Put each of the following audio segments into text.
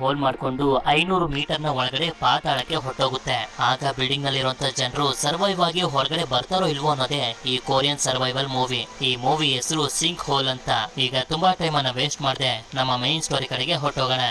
Hole ಮಾಡ್ಕೊಂಡು 500 ಮೀಟರ್ನ ಒಳಗಡೆ ಪಾತಾಳಕ್ಕೆ ಹೊರಟೋಗುತ್ತೆ. ಆಗ ಬಿಲ್ಡಿಂಗ್ ನಲ್ಲಿರುವಂತ ಜನರು ಸರ್ವೈವ್ ಆಗಿ ಹೊರಗಡೆ ಬರ್ತಾರೋ ಇಲ್ವೋ ಅನ್ನೋದೇ ಈ ಕೊರಿಯನ್ ಸರ್ವೈವಲ್ ಮೂವಿ. ಈ ಮೂವಿ ಹೆಸರು ಸಿಂಕ್ ಹೋಲ್ ಅಂತ. ಈಗ ತುಂಬಾ ಟೈಮ್ ಅನ್ನ ವೇಸ್ಟ್ ಮಾಡದೆ ನಮ್ಮ ಮೈನ್ ಸ್ಟೋರಿ ಕಡೆಗೆ ಹೊರಟೋಗೋಣ.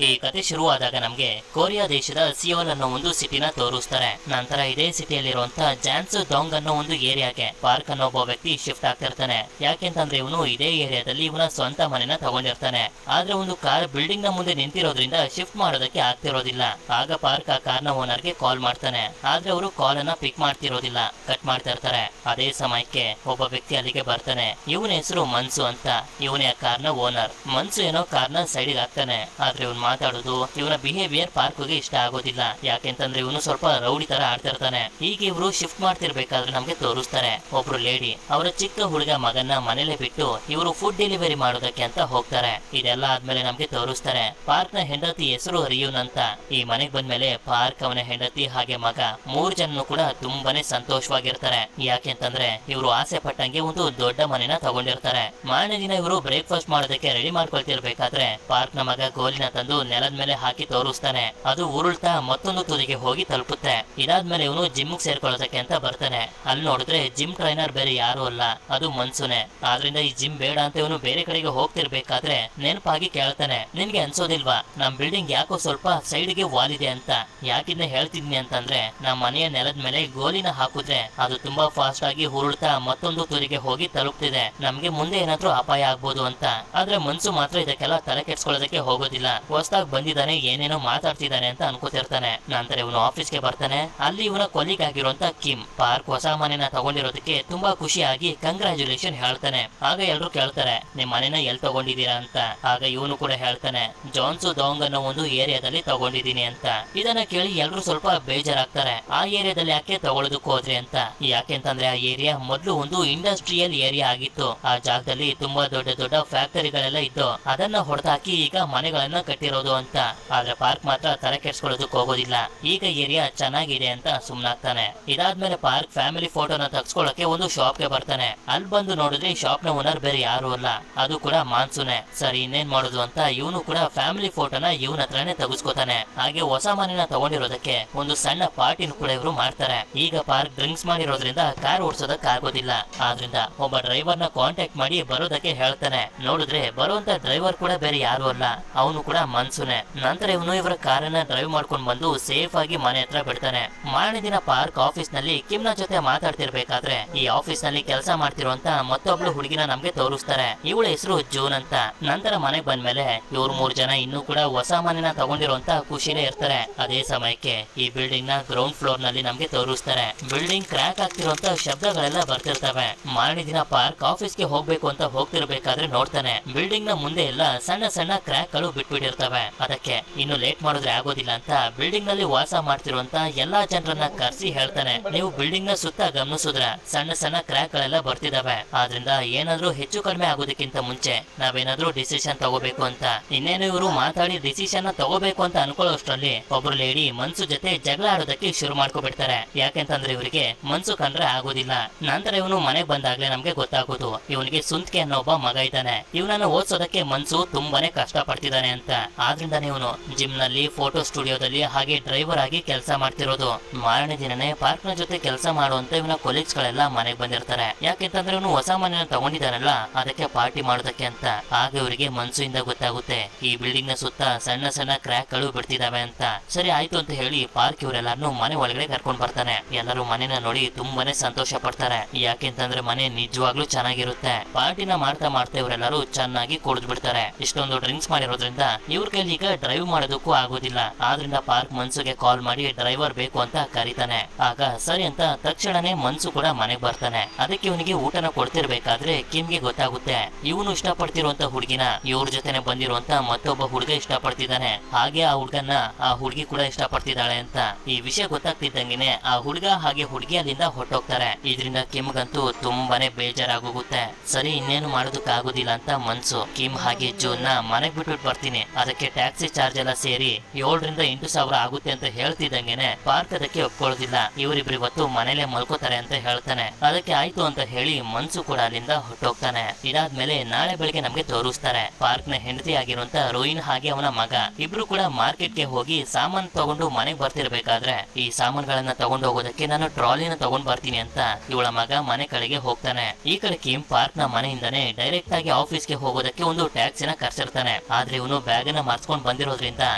ಈ ಕತೆ ಶುರುವಾದಾಗ ನಮ್ಗೆ ಕೊರಿಯಾ ದೇಶದ ಸಿಯೋಲ್ ಅನ್ನೋ ಒಂದು ಸಿಟಿನ ತೋರಿಸ್ತಾರೆ. ನಂತರ ಇದೇ ಸಿಟಿಯಲ್ಲಿರುವಂತ ಜಾನ್ಸು ಡಾಂಗ್ ಅನ್ನೋ ಒಂದು ಏರಿಯಾಗೆ ಪಾರ್ಕ್ ಅನ್ನೋ ಒಬ್ಬ ವ್ಯಕ್ತಿ ಶಿಫ್ಟ್ ಆಗ್ತಿರ್ತಾನೆ. ಯಾಕೆಂತಂದ್ರೆ ಇವನು ಇದೇ ಏರಿಯಾದಲ್ಲಿ ಇವನ ಸ್ವಂತ ಮನೆನ ತಗೊಂಡಿರ್ತಾನೆ. ಆದ್ರೆ ಒಂದು ಕಾರ್ ಬಿಲ್ಡಿಂಗ್ ನ ಮುಂದೆ ನಿಂತಿರೋದ್ರಿಂದ ಶಿಫ್ಟ್ ಮಾಡೋದಕ್ಕೆ ಆಗ್ತಿರೋದಿಲ್ಲ. ಆಗ ಪಾರ್ಕ್ ಆ ಕಾರ್ನ ಓನರ್ಗೆ ಕಾಲ್ ಮಾಡ್ತಾನೆ. ಆದ್ರೆ ಅವರು ಕಾಲ್ ಅನ್ನ ಪಿಕ್ ಮಾಡ್ತಿರೋದಿಲ್ಲ, ಕಟ್ ಮಾಡ್ತಾ ಇರ್ತಾರೆ. ಅದೇ ಸಮಯಕ್ಕೆ ಒಬ್ಬ ವ್ಯಕ್ತಿ ಅಲ್ಲಿಗೆ ಬರ್ತಾನೆ. ಇವನ ಹೆಸರು ಮನ್ಸು ಅಂತ. ಇವನೇ ಆ ಕಾರ್ನ ಓನರ್. ಮನ್ಸು ಏನೋ ಕಾರ್ನ ಸೈಡ್ಗೆ ಹಾಕ್ತಾನೆ. ಆದ್ರೆ ಇವನ್ ಮಾತಾಡೋದು, ಇವನ ಬಿಹೇವಿಯರ್ ಪಾರ್ಕ್ಗೆ ಇಷ್ಟ ಆಗೋದಿಲ್ಲ. ಯಾಕೆಂತಂದ್ರೆ ಇವನು ಸ್ವಲ್ಪ ರೌಡಿ ತರ ಆಡ್ತಿರ್ತಾನೆ. ಈಗ ಇವ್ರು ಶಿಫ್ಟ್ ಮಾಡ್ತಿರ್ಬೇಕಾದ್ರೆ ನಮ್ಗೆ ತೋರಿಸ್ತಾರೆ ಒಬ್ರು ಲೇಡಿ ಅವರ ಚಿಕ್ಕ ಹುಡುಗ ಮಗನ್ನ ಮನೇಲೆ ಬಿಟ್ಟು ಇವರು ಫುಡ್ ಡೆಲಿವರಿ ಮಾಡೋದಕ್ಕೆ ಅಂತ ಹೋಗ್ತಾರೆ. ಇದೆಲ್ಲ ಆದ್ಮೇಲೆ ನಮ್ಗೆ ತೋರಿಸ್ತಾರೆ ಪಾರ್ಕ್ ನ ಹೆಂಡತಿ ಹೆಸರು ರಿಯೂನ್ ಅಂತ. ಈ ಮನೆಗ್ ಬಂದ್ಮೇಲೆ ಪಾರ್ಕ್, ಅವನ ಹೆಂಡತಿ ಹಾಗೆ ಮಗ 3 ಜನನು ಕೂಡ ತುಂಬಾನೇ ಸಂತೋಷವಾಗಿರ್ತಾರೆ. ಯಾಕೆಂತಂದ್ರೆ ಇವರು ಆಸೆ ಪಟ್ಟಂಗೆ ಒಂದು ದೊಡ್ಡ ಮನೆನ ತಗೊಂಡಿರ್ತಾರೆ. ಮಾರನೇ ದಿನ ಇವರು ಬ್ರೇಕ್ಫಾಸ್ಟ್ ಮಾಡೋದಕ್ಕೆ ರೆಡಿ ಮಾಡ್ಕೊಳ್ತಿರ್ಬೇಕಾದ್ರೆ ಪಾರ್ಕ್ ನ ಮಗ ಗೋಲಿನ ತಂದು ನೆಲದ ಮೇಲೆ ಹಾಕಿ ತೋರಿಸ್ತಾನೆ. ಅದು ಉರುಳ್ತಾ ಮತ್ತೊಂದು ತುದಿಗೆ ಹೋಗಿ ತಲುಪುತ್ತೆ. ಇದಾದ್ಮೇಲೆ ಇವನು ಜಿಮ್ ಸೇರ್ಕೊಳ್ಳೋದಕ್ಕೆ ಅಂತ ಬರ್ತಾನೆ. ಅಲ್ಲಿ ನೋಡಿದ್ರೆ ಜಿಮ್ ಟ್ರೈನರ್ ಬೇರೆ ಯಾರು ಅಲ್ಲ, ಅದು ಮನ್ಸುನೆ. ಆದ್ರಿಂದ ಈ ಜಿಮ್ ಬೇಡ ಅಂತ ಇವನು ಬೇರೆ ಕಡೆಗೆ ಹೋಗ್ತಿರ್ಬೇಕಾದ್ರೆ ನೆನಪಾಗಿ ಕೇಳ್ತಾನೆ, ನಿನ್ಗೆ ಅನ್ಸೋದಿಲ್ವಾ ನಮ್ ಬಿಲ್ಡಿಂಗ್ ಯಾಕೋ ಸ್ವಲ್ಪ ಸೈಡ್ಗೆ ವಾಲ್ ಇದೆ ಅಂತ? ಯಾಕಿದ್ನ ಹೇಳ್ತಿದ್ನಿ ಅಂತಂದ್ರೆ ನಮ್ಮ ಮನೆಯ ನೆಲದ ಮೇಲೆ ಗೋಲಿನ ಹಾಕಿದ್ರೆ ಅದು ತುಂಬಾ ಫಾಸ್ಟ್ ಆಗಿ ಉರುಳ್ತಾ ಮತ್ತೊಂದು ತುದಿಗೆ ಹೋಗಿ ತಲುಪ್ತಿದೆ. ನಮ್ಗೆ ಮುಂದೆ ಏನಾದ್ರೂ ಅಪಾಯ ಆಗ್ಬೋದು ಅಂತ. ಆದ್ರೆ ಮನ್ಸು ಮಾತ್ರ ಇದಕ್ಕೆಲ್ಲ ತಲೆ ಕೆಡ್ಸ್ಕೊಳ್ಳೋದಕ್ಕೆ ಹೋಗೋದಿಲ್ಲ. ಹೊಸದಾಗಿ ಬಂದಿದ್ದಾನೆ, ಏನೇನೋ ಮಾತಾಡ್ತಿದ್ದಾನೆ ಅಂತ ಅನ್ಕೋತಿರ್ತಾನೆ. ನಂತರ ಇವನು ಆಫೀಸ್ಗೆ ಬರ್ತಾನೆ. ಅಲ್ಲಿ ಇವನ ಕೊಲೀಗ್ ಆಗಿರುವಂತ ಕಿಮ್ ಪಾರ್ಕ್ ಹೊಸ ಮನೆನ ತಗೊಂಡಿರೋದಕ್ಕೆ ತುಂಬಾ ಖುಷಿಯಾಗಿ ಕಂಗ್ರಾಚುಲೇಷನ್ ಹೇಳ್ತಾನೆ. ಆಗ ಎಲ್ರು ಕೇಳ್ತಾರೆ, ನಿಮ್ ಮನೆನ ಎಲ್ ತಗೊಂಡಿದ್ದೀರಾ ಅಂತ. ಆಗ ಇವನು ಕೂಡ ಹೇಳ್ತಾನೆ, ಜಾನ್ಸು ಡಾಂಗ್ ಅನ್ನೋ ಒಂದು ಏರಿಯಾದಲ್ಲಿ ತಗೊಂಡಿದ್ದೀನಿ ಅಂತ. ಇದನ್ನ ಕೇಳಿ ಎಲ್ರು ಸ್ವಲ್ಪ ಬೇಜಾರಾಗ್ತಾರೆ. ಆ ಏರಿಯಾದಲ್ಲಿ ಯಾಕೆ ತಗೊಳ್ಳೋದಕ್ಕೆ ಹೋದ್ರಿ ಅಂತ. ಯಾಕೆಂತಂದ್ರೆ ಆ ಏರಿಯಾ ಮೊದ್ಲು ಒಂದು ಇಂಡಸ್ಟ್ರಿಯಲ್ ಏರಿಯಾ ಆಗಿತ್ತು. ಆ ಜಾಗದಲ್ಲಿ ತುಂಬಾ ದೊಡ್ಡ ದೊಡ್ಡ ಫ್ಯಾಕ್ಟರಿಗಳೆಲ್ಲ ಇತ್ತು. ಅದನ್ನ ಹೊಡೆದಾಕಿ ಈಗ ಮನೆಗಳನ್ನ ಕಟ್ಟಿರೋದು ಅಂತ. ಆದ್ರೆ ಪಾರ್ಕ್ ಮಾತ್ರ ತಲೆ ಕೆಡ್ಸ್ಕೊಳ್ಳೋದಕ್ಕೆ ಹೋಗೋದಿಲ್ಲ. ಈಗ ಏರಿಯಾ ಚೆನ್ನಾಗಿದೆ ಅಂತ ಸುಮ್ನಾಗ್ತಾನೆ. ಇದಾದ್ಮೇಲೆ ಪಾರ್ಕ್ ಫ್ಯಾಮಿಲಿ ಫೋಟೋನ ತಗ್ಸ್ಕೊಳ್ಳೋಕೆ ಒಂದು ಶಾಪ್ಗೆ ಬರ್ತಾನೆ. ಅಲ್ಲಿ ಬಂದು ನೋಡಿದ್ರೆ ಈ ಶಾಪ್ ನ ಓನರ್ ಬೇರೆ ಯಾರು ಅಲ್ಲ, ಅದು ಕೂಡ ಮಾನ್ಸುನೆ. ಸರಿ ಇನ್ನೇನ್ ಮಾಡೋದು ಅಂತ ಇವನು ಕೂಡ ಫ್ಯಾಮಿಲಿ ಫೋಟೋನ ಇವನ ಹತ್ರನೇ ತಗಸ್ಕೋತಾನೆ. ಹಾಗೆ ಹೊಸ ಮನೆನ ತಗೊಂಡಿರೋದಕ್ಕೆ ಒಂದು ಸಣ್ಣ ಪಾರ್ಟಿನ ಕೂಡ ಇವರು ಮಾಡ್ತಾರೆ. ಈಗ ಪಾರ್ಕ್ ಡ್ರಿಂಕ್ಸ್ ಮಾಡಿರೋದ್ರಿಂದ ಕಾರ್ ಓಡಿಸೋದಕ್ಕೆ ಆಗೋದಿಲ್ಲ. ಆದ್ರಿಂದ ಒಬ್ಬ ಡ್ರೈವರ್ ನ ಕಾಂಟ್ಯಾಕ್ಟ್ ಮಾಡಿ ಬರೋದಕ್ಕೆ ಹೇಳ್ತಾನೆ. ನೋಡಿದ್ರೆ ಬರುವಂತ ಡ್ರೈವರ್ ಕೂಡ ಬೇರೆ ಯಾರು ಅಲ್ಲ, ಅವನು ಕೂಡ ಮನ್ಸುನೆ. ನಂತರ ಇವನು ಇವರ ಕಾರನ್ನ ಡ್ರೈವ್ ಮಾಡ್ಕೊಂಡು ಬಂದು ಸೇಫ್ ಆಗಿ ಮನೆ ಹತ್ರ ಬಿಡ್ತಾನೆ. ಮಾರನೇ ದಿನ ಪಾರ್ಕ್ ಆಫೀಸ್ ನಲ್ಲಿ ಕಿಮ್ ನ ಜೊತೆ ಮಾತಾಡ್ತಿರ್ಬೇಕಾದ್ರೆ ಈ ಆಫೀಸ್ ನಲ್ಲಿ ಕೆಲಸ ಮಾಡ್ತಿರುವಂತ ಮತ್ತೊಬ್ಳು ಹುಡುಗಿನ ನಮ್ಗೆ ತೋರಿಸ್ತಾರೆ. ಇವಳ ಹೆಸರು ಜೂನ್ ಅಂತ. ನಂತರ ಮನೆಗ್ ಬಂದ್ಮೇಲೆ ಇವ್ರು 3 ಜನ ಇನ್ನೂ ಕೂಡ ಹೊಸ ಮನೆನ ತಗೊಂಡಿರುವಂತ ಖುಷಿಲೇ ಇರ್ತಾರೆ. ಅದೇ ಸಮಯಕ್ಕೆ ಈ ಬಿಲ್ಡಿಂಗ್ ನ ಗ್ರೌಂಡ್ ಫ್ಲೋರ್ ನಲ್ಲಿ ನಮ್ಗೆ ತೋರಿಸ್ತಾರೆ. ಬಿಲ್ಡಿಂಗ್ ಕ್ರ್ಯಾಕ್ ಆಗ್ತಿರುವಂತ ಶಬ್ದಗಳೆಲ್ಲ ಬರ್ತಿರ್ತವೆ. ಮಾರನೇ ದಿನ ಪಾರ್ಕ್ ಆಫೀಸ್ಗೆ ಹೋಗ್ಬೇಕು ಅಂತ ಹೋಗ್ತಿರ್ಬೇಕಾದ್ರೆ ನೋಡ್ತಾನೆ ಬಿಲ್ಡಿಂಗ್ ನ ಮುಂದೆ ಎಲ್ಲ ಸಣ್ಣ ಸಣ್ಣ ಕ್ರ್ಯಾಕ್ ಗಳು ಬಿಟ್ಬಿಟ್ಟಿರ್ತವೆ. ಅದಕ್ಕೆ ಇನ್ನು ಲೇಟ್ ಮಾಡಿದ್ರೆ ಆಗೋದಿಲ್ಲ ಅಂತ ಬಿಲ್ಡಿಂಗ್ ನಲ್ಲಿ ವಾಸ ಮಾಡ್ತಿರುವಂತ ಎಲ್ಲಾ ಜನರನ್ನ ಕರ್ಸಿ ಹೇಳ್ತಾನೆ, ನೀವು ಬಿಲ್ಡಿಂಗ್ ನ ಸುತ್ತ ಗಮನಿಸಿದ್ರ ಸಣ್ಣ ಸಣ್ಣ ಕ್ರ್ಯಾಕ್ ಗಳೆಲ್ಲ ಬರ್ತಿದಾವೆ. ಆದ್ರಿಂದ ಏನಾದ್ರೂ ಹೆಚ್ಚು ಕಡಿಮೆ ಆಗೋದಕ್ಕಿಂತ ಮುಂಚೆ ನಾವೇನಾದ್ರೂ ಡಿಸಿಷನ್ ತಗೋಬೇಕು ಅಂತ. ಇನ್ನೇನು ಇವರು ಮಾತಾಡಿ ಡಿಸಿಷನ್ ತಗೋಬೇಕು ಅಂತ ಅನ್ಕೊಳ್ಳೋಷ್ಟ್ರಲ್ಲಿ ಒಬ್ರು ಲೇಡಿ ಮನ್ಸು ಜೊತೆ ಜಗಳ ಆಡೋದಕ್ಕೆ ಶುರು ಮಾಡ್ಕೊಬಿಡ್ತಾರೆ. ಯಾಕೆಂತಂದ್ರೆ ಇವರಿಗೆ ಮನ್ಸು ಕಂಡ್ರೆ ಆಗೋದಿಲ್ಲ. ನಂತರ ಇವನು ಮನೆಗೆ ಬಂದಾಗ್ಲೇ ನಮ್ಗೆ ಗೊತ್ತಾಗೋದು ಇವನಿಗೆ ಸುಂತ್ಕೆ ಅನ್ನೋ ಒಬ್ಬ ಮಗ ಇದ್ದಾನೆ. ಇವನನ್ನ ಓದಿಸೋದಕ್ಕೆ ಮನ್ಸು ತುಂಬಾನೇ ಕಷ್ಟ ಪಡ್ತಿದ್ದಾನೆ ಅಂತ. ಆದ್ರಿಂದ ಇವನು ಜಿಮ್ ನಲ್ಲಿ, ಫೋಟೋ ಸ್ಟುಡಿಯೋದಲ್ಲಿ ಹಾಗೆ ಡ್ರೈವರ್ ಆಗಿ ಕೆಲಸ ಮಾಡ್ತಿರೋದು. ಮಾರನೇ ದಿನನೇ ಪಾರ್ಕ್ ನ ಜೊತೆ ಕೆಲಸ ಮಾಡುವಂತ ಇವನ ಕೊಲೀಗ್ಸ್ ಗಳೆಲ್ಲ ಮನೆಗೆ ಬಂದಿರ್ತಾರೆ. ಯಾಕೆಂತಂದ್ರೆ ಇವನು ಹೊಸ ಮನೆನ ತಗೊಂಡಿದ್ದಾನಲ್ಲ, ಅದಕ್ಕೆ ಪಾರ್ಟಿ ಮಾಡೋದಕ್ಕೆ ಅಂತ. ಆಗ ಇವರಿಗೆ ಮನ್ಸುಯಿಂದ ಗೊತ್ತಾಗುತ್ತೆ ಈ ಬಿಲ್ಡಿಂಗ್ ನ ಸುತ್ತ ಸಣ್ಣ ಸಣ್ಣ ಕ್ರ್ಯಾಕ್ ಗಳು ಬಿಡ್ತಿದಾವೆ ಅಂತ. ಸರಿ ಆಯ್ತು ಅಂತ ಹೇಳಿ ಪಾರ್ಕ್ ಇವರೆಲ್ಲಾರು ಮನೆ ಒಳಗಡೆ ಕರ್ಕೊಂಡ್ ಬರ್ತಾನೆ. ಎಲ್ಲರೂ ಮನೆನ ನೋಡಿ ತುಂಬಾನೇ ಸಂತೋಷ ಪಡ್ತಾರೆ. ಯಾಕೆಂತಂದ್ರೆ ಮನೆ ನಿಜವಾಗ್ಲೂ ಚೆನ್ನಾಗಿರುತ್ತೆ. ಪಾರ್ಟಿನ ಮಾಡ್ತಾ ಮಾಡ್ತಾ ಇವರೆಲ್ಲರೂ ಚೆನ್ನಾಗಿ ಕುಡಿದ್ ಬಿಡ್ತಾರೆ. ಇಷ್ಟೊಂದು ಡ್ರಿಂಕ್ಸ್ ಮಾಡಿರೋದ್ರಿಂದ ಇವ್ರ ಕೈಲಿ ಈಗ ಡ್ರೈವ್ ಮಾಡೋದಕ್ಕೂ ಆಗೋದಿಲ್ಲ. ಆದ್ರಿಂದ ಪಾರ್ಕ್ ಮನ್ಸುಗೆ ಕಾಲ್ ಮಾಡಿ ಡ್ರೈವರ್ ಬೇಕು ಅಂತ ಕರೀತಾನೆ. ಆಗ ಸರಿ ಅಂತ ತಕ್ಷಣನೇ ಮನ್ಸು ಕೂಡ ಮನೆಗೆ ಬರ್ತಾನೆ. ಅದಕ್ಕೆ ಇವನಿಗೆ ಊಟನ ಕೊಡ್ತಿರ್ಬೇಕಾದ್ರೆ ಕಿಮ್ಗೆ ಗೊತ್ತಾಗುತ್ತೆ ಇವನು ಇಷ್ಟಪಡ್ತಿರುವಂತ ಹುಡುಗಿನ ಇವ್ರ ಜೊತೆನೆ ಬಂದಿರುವಂತ ಮತ್ತೊಬ್ಬ ಹುಡುಗ ಇಷ್ಟಪಡ್ತಿದ್ದಾನೆ. ಹಾಗೆ ಆ ಹುಡುಗನ್ನ ಆ ಹುಡುಗಿ ಕೂಡ ಇಷ್ಟಪಡ್ತಿದ್ದಾಳೆ ಅಂತ. ಈ ವಿಷಯ ಗೊತ್ತಾಗ್ತಿದ್ದಂಗೆನೆ ಆ ಹುಡುಗ ಹಾಗೆ ಹುಡುಗಿ ಅಲ್ಲಿಂದ ಹೊರಟೋಗ್ತಾರೆ. ಇದರಿಂದ ಕಿಮ್ಗಂತೂ ತುಂಬಾನೇ ಬೇಜಾರಾಗೋಗುತ್ತೆ. ಸರಿ ಇನ್ನೇನು ಮಾಡೋದಕ್ಕೆ ಆಗೋದಿಲ್ಲ ಅಂತ ಮನ್ಸು ಕಿಮ್ ಹಾಗೆ ಜೂನ್ ನ ಮನೆಗ್ ಬಿಟ್ಬಿಟ್ಟು ಬರ್ತೀನಿ, ಅದಕ್ಕೆ ಅದಕ್ಕೆ ಟ್ಯಾಕ್ಸಿ ಚಾರ್ಜ್ ಎಲ್ಲ ಸೇರಿ 7 ರಿಂದ 8 ಸಾವಿರ ಆಗುತ್ತೆ ಅಂತ ಹೇಳ್ತಿದ್ದಂಗೆನೆ ಪಾರ್ಕ್ ಅದಕ್ಕೆ ಒಪ್ಕೊಳ್ಳೋದಿಲ್ಲ. ಇವರಿಬ್ರು ಇವತ್ತು ಮನೇಲೆ ಮಲ್ಕೋತಾರೆ ಅಂತ ಹೇಳ್ತಾನೆ. ಅದಕ್ಕೆ ಆಯ್ತು ಅಂತ ಹೇಳಿ ಮನ್ಸು ಕೂಡ ಅಲ್ಲಿಂದ ಹೊಟ್ಟೋಗ್ತಾನೆ. ಇದಾದ್ಮೇಲೆ ನಾಳೆ ಬೆಳಿಗ್ಗೆ ನಮ್ಗೆ ತೋರಿಸ್ತಾರೆ ಪಾರ್ಕ್ ನ ಹೆಂಡತಿ ಆಗಿರುವಂತ ರೋಹಿನ್ ಹಾಗೆ ಅವನ ಮಗ ಇಬ್ರು ಕೂಡ ಮಾರ್ಕೆಟ್ಗೆ ಹೋಗಿ ಸಾಮಾನ್ ತಗೊಂಡು ಮನೆಗೆ ಬರ್ತಿರ್ಬೇಕಾದ್ರೆ ಈ ಸಾಮಾನ್ಗಳನ್ನ ತಗೊಂಡು ಹೋಗೋದಕ್ಕೆ ನಾನು ಟ್ರಾಲಿನ ತಗೊಂಡ್ ಬರ್ತೀನಿ ಅಂತ ಇವಳ ಮಗ ಮನೆ ಕಡೆಗೆ ಹೋಗ್ತಾನೆ. ಈ ಕಡೆ ಕಿಮ್ ಪಾರ್ಕ್ ನ ಮನೆಯಿಂದಾನೆ ಡೈರೆಕ್ಟ್ ಆಗಿ ಆಫೀಸ್ಗೆ ಹೋಗೋದಕ್ಕೆ ಒಂದು ಟ್ಯಾಕ್ಸಿನ ಕರ್ಸಿರ್ತಾನೆ. ಆದ್ರೆ ಇವನು ಬ್ಯಾಗ್ ನ ಮರ್ಸ್ಕೊಂಡ್ ಬಂದಿರೋದ್ರಿಂದ